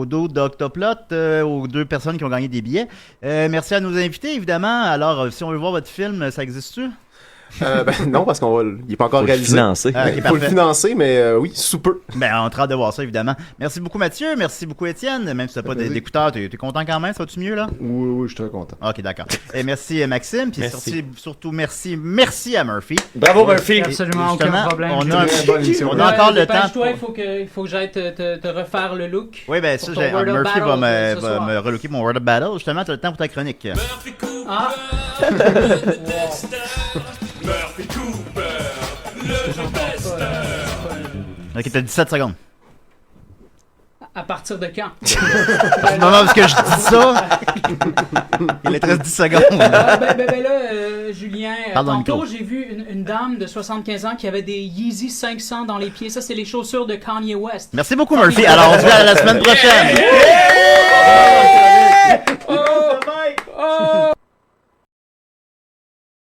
dos d'Octoplot, aux 2 personnes qui ont gagné des billets. Merci à nos invités, évidemment. Alors, si on veut voir votre film, ça existe-tu? Non, parce qu'il n'est pas encore réalisé. Il faut le financer, mais oui, sous peu. Ben, on est en train de voir ça, évidemment. Merci beaucoup, Mathieu. Merci beaucoup, Étienne. Même si tu n'as pas d'écouteurs, t'es content quand même? Ça va-tu mieux, là? Oui, je suis très content. OK, d'accord. Et merci, Maxime. Puis surtout, merci à Murphy. Bravo, Murphy. Absolument aucun problème. On a encore le temps. Toi, il faut que j'aille te refaire le look. Oui, ben ça, Murphy va me relooker mon Word of Battle. Justement, tu as le temps pour ta chronique. Murphy Cooper, Murphy Cooper, le jeu tester. OK, t'as 17 secondes. À partir de quand? Du moment où je dis ça, il est 10 secondes. Ben là, Julien, tantôt j'ai vu une dame de 75 ans qui avait des Yeezy 500 dans les pieds. Ça, c'est les chaussures de Kanye West. Merci beaucoup, Murphy. Alors, on se voit à la semaine prochaine.